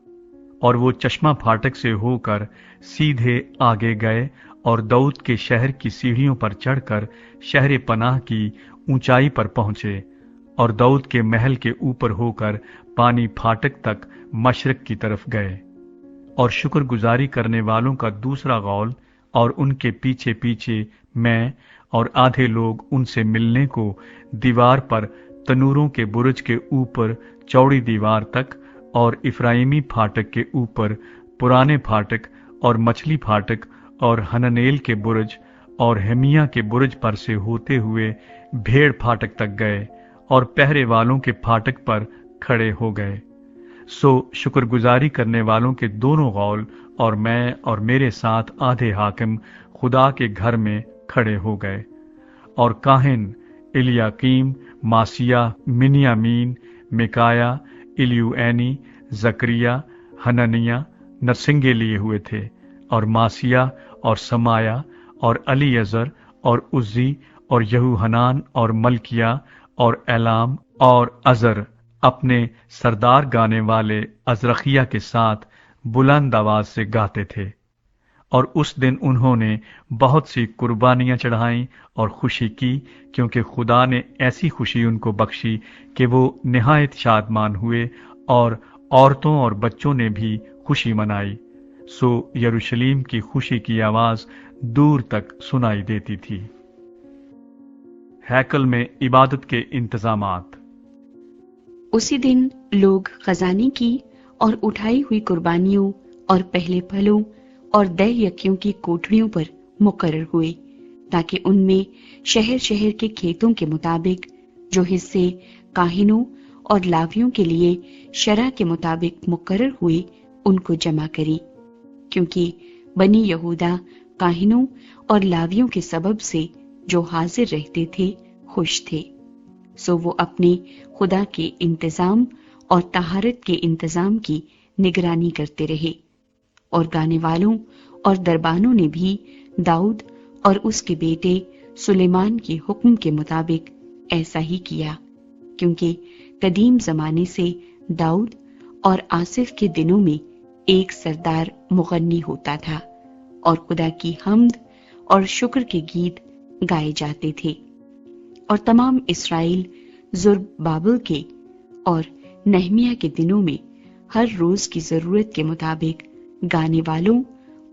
और वो चश्मा फाटक से होकर सीधे आगे गए और दाऊद के शहर की सीढ़ियों पर चढ़कर शहर पनाह की ऊंचाई पर पहुंचे, और दाऊद के महल के ऊपर होकर पानी फाटक तक मशरक की तरफ गए। और शुक्रगुजारी करने वालों का दूसरा गौल और उनके पीछे पीछे मैं और आधे लोग उनसे मिलने को दीवार पर तनूरों के बुर्ज के ऊपर चौड़ी दीवार तक और इफ्राइमी फाटक के ऊपर पुराने फाटक और मछली फाटक और हननेल के बुर्ज और हेमिया के बुर्ज पर से होते हुए भेड़ फाटक तक गए और पहरे वालों के फाटक पर खड़े हो गए। सो शुक्रगुजारी करने वालों के दोनों गौल और मैं और मेरे साथ आधे हाकिम खुदा के घर में खड़े हो गए। और काहिन इलियाकीम, मासिया, मिन्यामीन, मिकाया, इलियुएनी, जकरिया, हननिया नरसिंगे लिए हुए थे, और मासिया और समाया और अलीअजर और उज्जी और यहूहनान और मलकिया और एलाम और अजर अपने सरदार गाने वाले अजरखिया के साथ बुलंद आवाज से गाते थे। और उस दिन उन्होंने बहुत सी कुर्बानियां चढ़ाईं और खुशी की, क्योंकि खुदा ने ऐसी खुशी उनको बख्शी कि वो निहायत शादमान हुए, और औरतों और बच्चों ने भी खुशी मनाई। सो यरूशलेम की खुशी की आवाज दूर तक सुनाई देती थी। हैकल में इबादत के इंतजामात। उसी दिन लोग खजाने की और उठाई हुई कुर्बानियों और पहले फलों और दह यकियों की कोठरियों पर मुकर्रर हुए, ताकि उनमें शहर शहर के खेतों के मुताबिक जो हिस्से काहिनों और लावियों के लिए शरह के मुताबिक मुकर्रर हुए उनको जमा करी, क्योंकि बनी यहूदा काहिनों और लावियों के सबब से जो हाजिर रहते थे खुश थे। सो वो अपने खुदा के इंतजाम और तहारत के इंतजाम की निगरानी करते रहे। और गाने वालों और दरबानों ने भी दाऊद और उसके बेटे सुलेमान के हुक्म के मुताबिक ऐसा ही किया, क्योंकि कदीम जमाने से दाऊद और आसिफ के दिनों में एक सरदार मुगन्नी होता था और खुदा की हम्द और शुक्र के गीत गाए जाते थे। और तमाम इस्राएल जुरबाबिल के और नहमिया के दिनों में हर रोज की जरूरत के मुताबिक गाने वालों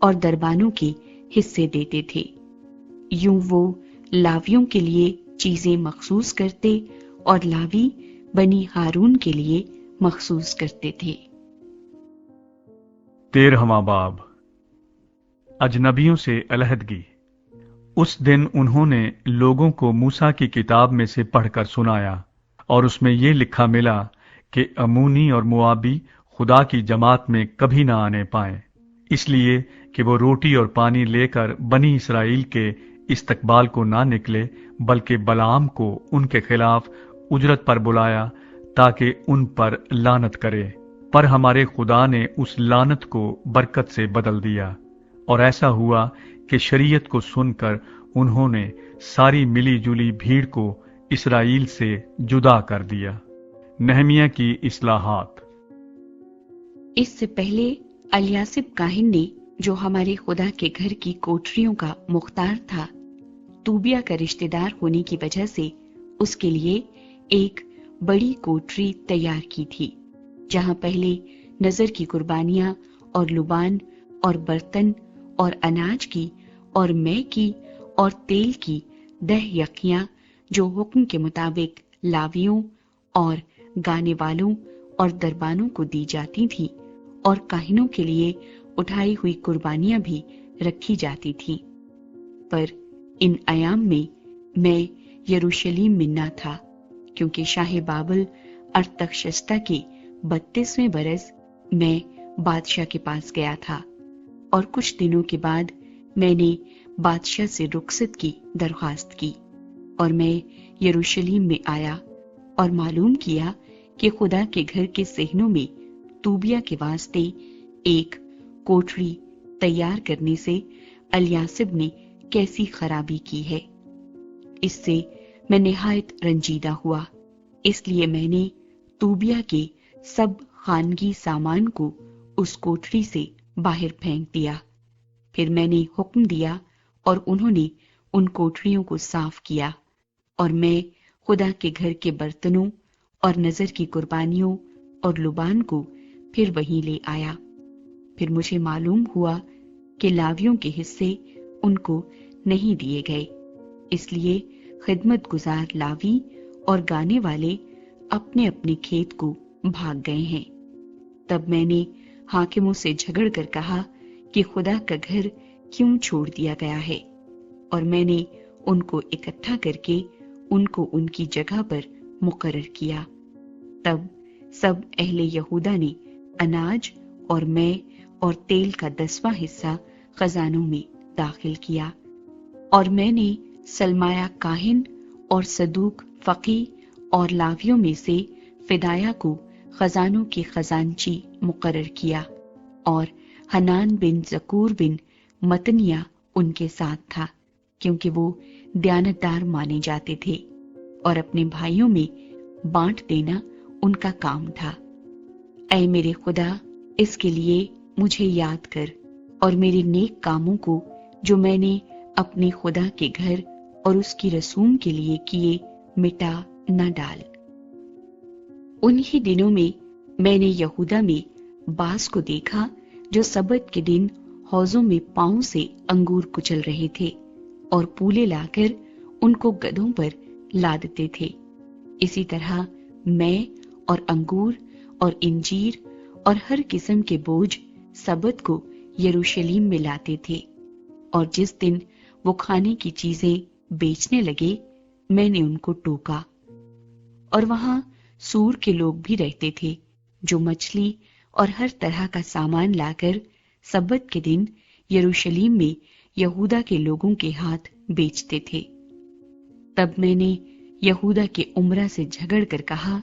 और दरबानों के हिस्से देते थे। यूं वो लावियों के लिए चीजें मखसूस करते और लावी बनी हारून के लिए मखसूस करते थे। 13वां बाब, अजनबियों से अलहदगी। उस दिन उन्होंने लोगों को मूसा की किताब में से पढ़कर सुनाया, और उसमें ये लिखा मिला कि अमूनी और मुआबी खुदा की जमात में कभी ना आने पाए, इसलिए कि वो रोटी और पानी लेकर बनी इसराइल के इस्तकबाल को ना निकले, बल्कि बलाम को उनके खिलाफ उजरत पर बुलाया ताकि उन पर लानत करे। पर हमारे खुदा ने उस लानत को बरकत से बदल दिया, और ऐसा हुआ कि शरीयत को सुनकर उन्होंने सारी मिली जुली भीड़ को इसराइल से जुदा कर दिया। नहमिया की इस्लाहात। इससे पहले अलियासिब काहिन ने, जो हमारे खुदा के घर की कोठरियों का मुख्तार था, तूबिया का रिश्तेदार होने की वजह से उसके लिए एक बड़ी कोठरी तैयार की थी, जहां पहले नजर की कुर्बानियां और लुबान और बर्तन और अनाज की और मै की और तेल की दह यकियां जो हुक्म के मुताबिक लावियों और गाने वालों और दरबानों को दी जाती थी, और काहिनों के लिए उठाई हुई कुर्बानियां भी रखी जाती थी। पर इन अयाम में मैं यरूशलेम में न था, क्योंकि शाह बाबल अरतक्षस्ता के 32वें बरस मैं बादशाह के पास गया था, और कुछ दिनों के बाद मैंने बादशाह से रुखसत की दरख्वास्त की, और मैं यरूशलेम में आया और मालूम किया कि खुदा के घर के सहनों में तूबिया के वास्ते एक कोठरी तैयार करने से अलियासिब ने कैसी खराबी की है। इससे मैं निहायत रंजीदा हुआ, इसलिए मैंने तूबिया के सब खानगी सामान को उस कोठरी से बाहर फेंक दिया। फिर मैंने हुक्म दिया और उन्होंने उन कोठरियों को साफ किया, और मैं खुदा के घर के बर्तनों और नजर की कुर्बानियों और लुबान को फिर वहीं ले आया। फिर मुझे मालूम हुआ कि लावियों के हिस्से उनको नहीं दिए गए, इसलिए खिदमत गुजार लावी और गाने वाले अपने अपने खेत को भाग गए हैं। तब मैंने हाकिमों से झगड़ कर कहा कि खुदा का घर क्यों छोड़ दिया गया है, और मैंने उनको इकट्ठा करके उनको उनकी जगह पर मुकर्रर किया। तब सब अहले यहूदा ने अनाज और मै और तेल का 10वां हिस्सा खजानों में दाखिल किया, और मैंने सलमाया काहिन और सदूक फकी और लावियों में से फिदाया को खजानों के खजानची मुकर्रर किया, और हनान बिन जकूर बिन मतनिया उनके साथ था, क्योंकि वो दयानतदार माने जाते थे, और अपने भाइयों में बांट देना उनका काम था। ऐ मेरे खुदा, इसके लिए मुझे याद कर, और मेरे नेक कामों को जो मैंने अपने खुदा के घर और उसकी रसूम के लिए किए मिटा न डाल। उन्हीं दिनों में मैंने यहूदा में बास को देखा, जो सबत के दिन हौजों में पांव से अंगूर कुचल रहे थे और पूले लाकर उनको गधों पर लादते थे। इसी तरह मैं और अंगूर और इंजीर और हर किस्म के बोझ सबत को यरूशलेम में लाते थे, और जिस दिन وہ کھانے کی چیزیں بیچنے لگے، میں نے ان کو ٹوکا۔ اور وہاں سور کے لوگ بھی رہتے تھے جو مچھلی اور ہر طرح کا سامان لا کر سبت کے دن یروشلیم میں یہودا کے لوگوں کے ہاتھ بیچتے تھے۔ تب میں نے یہودا کے امرا سے جھگڑ کر کہا،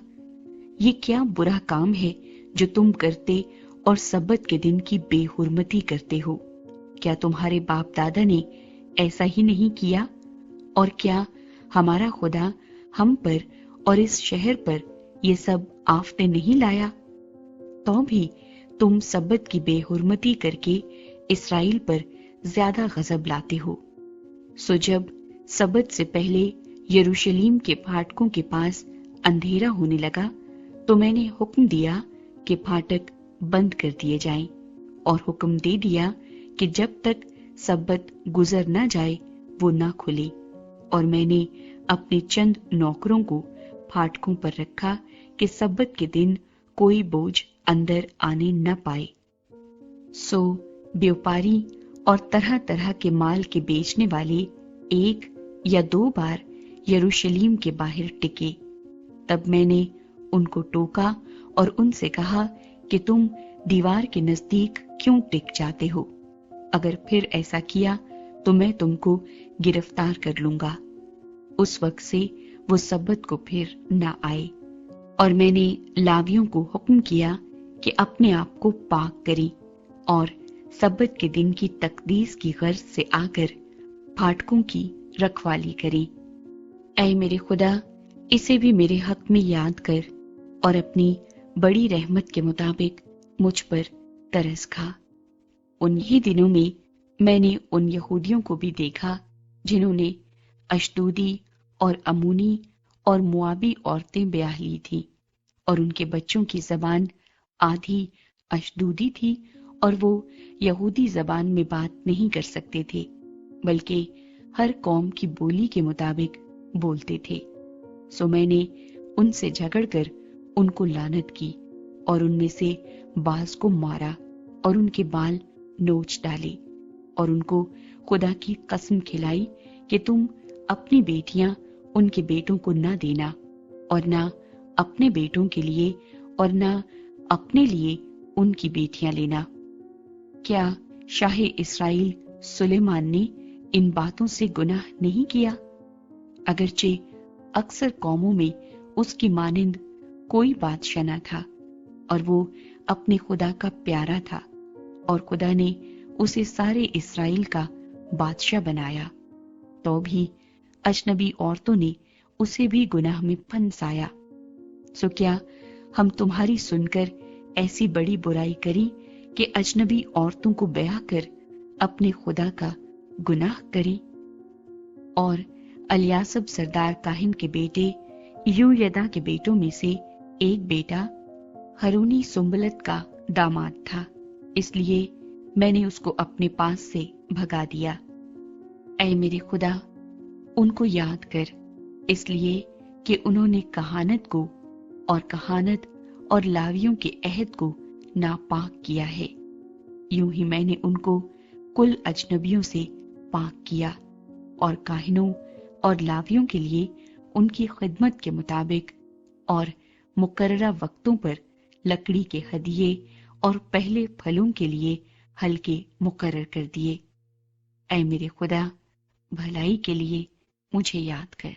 یہ کیا برا کام ہے جو تم کرتے اور سبت کے دن کی بے حرمتی کرتے ہو؟ کیا تمہارے باپ دادا نے ایسا ہی نہیں کیا؟ اور کیا ہمارا خدا ہم پر اور اس شہر پر یہ سب آفتیں نہیں لایا؟ تو بھی تم سبت کی بے حرمتی کر کے اسرائیل پر زیادہ غضب لاتے ہو۔ سو جب سبت سے پہلے یروشلیم کے پھاٹکوں کے پاس اندھیرا ہونے لگا تو میں نے حکم دیا کہ پھاٹک بند کر دیے جائیں، اور حکم دے دیا کہ جب تک سبت گزر نہ جائے وہ نہ کھلے۔ اور میں نے اپنے چند نوکروں کو پھاٹکوں پر رکھا کہ سبت کے دن کوئی بوجھ اندر آنے نہ پائے۔ سو بیوپاری اور طرح طرح کے مال کے بیچنے والے ایک یا دو بار یروشلیم کے باہر ٹکے۔ تب میں نے ان کو ٹوکا اور ان سے کہا کہ تم دیوار کے نزدیک کیوں ٹک جاتے ہو؟ اگر پھر ایسا کیا تو میں تم کو گرفتار کر لوں گا۔ اس وقت سے وہ سبت کو پھر نہ آئے۔ اور میں نے لاویوں کو حکم کیا کہ اپنے آپ کو پاک کریں اور سبت کے دن کی تقدیس کی غرض سے آ کر پھاٹکوں کی رکھوالی کریں۔ اے میرے خدا، اسے بھی میرے حق میں یاد کر اور اپنی بڑی رحمت کے مطابق مجھ پر ترس کھا۔ انہی دنوں میں نے ان یہودیوں کو بھی دیکھا جنہوں نے اشدودی اور امونی اور موابی عورتیں بیاہ لی تھی، اور ان کے بچوں کی زبان آدھی اشدودی تھی اور وہ یہودی زبان میں بات نہیں کر سکتے تھے، بلکہ ہر قوم کی بولی کے مطابق بولتے تھے۔ سو میں نے ان سے جھگڑ کر ان کو لعنت کی اور ان میں سے بعض کو مارا اور ان کے بال نوچ ڈالے، اور ان کو خدا کی قسم کھلائی کہ تم اپنی بیٹیاں ان کے بیٹوں کو نہ دینا، اور نہ اپنے بیٹوں کے لیے اور نہ اپنے لیے ان کی بیٹیاں لینا۔ کیا شاہ اسرائیل سلیمان نے ان باتوں سے گناہ نہیں کیا؟ اگرچہ اکثر قوموں میں اس کی مانند کوئی بادشاہ نہ تھا، اور وہ اپنے خدا کا پیارا تھا، اور خدا نے اسے سارے اسرائیل کا بادشاہ بنایا، تو بھی اجنبی عورتوں نے اسے بھی گناہ میں پھنسایا۔ سو کیا ہم تمہاری سن کر ایسی بڑی برائی کری کہ اجنبی عورتوں کو بیاہ کر اپنے خدا کا گناہ کریں؟ اور الیاسب سردار کاہن کے بیٹے یویدا کے بیٹوں میں سے ایک بیٹا ہارونی سنبلت کا داماد تھا، اس لیے میں نے اس کو اپنے پاس سے بھگا دیا۔ اے میرے خدا، ان کو یاد کر، اس لیے کہ انہوں نے کہانت کو اور کہانت اور لاویوں کے عہد کو ناپاک کیا ہے۔ یوں ہی میں نے ان کو کل اجنبیوں سے پاک کیا، اور کاہنوں اور لاویوں کے لیے ان کی خدمت کے مطابق اور مقررہ وقتوں پر لکڑی کے ہدیے اور پہلے پھلوں کے لیے حلقے مقرر کر دیے۔ اے میرے خدا، بھلائی کے لیے مجھے یاد کر۔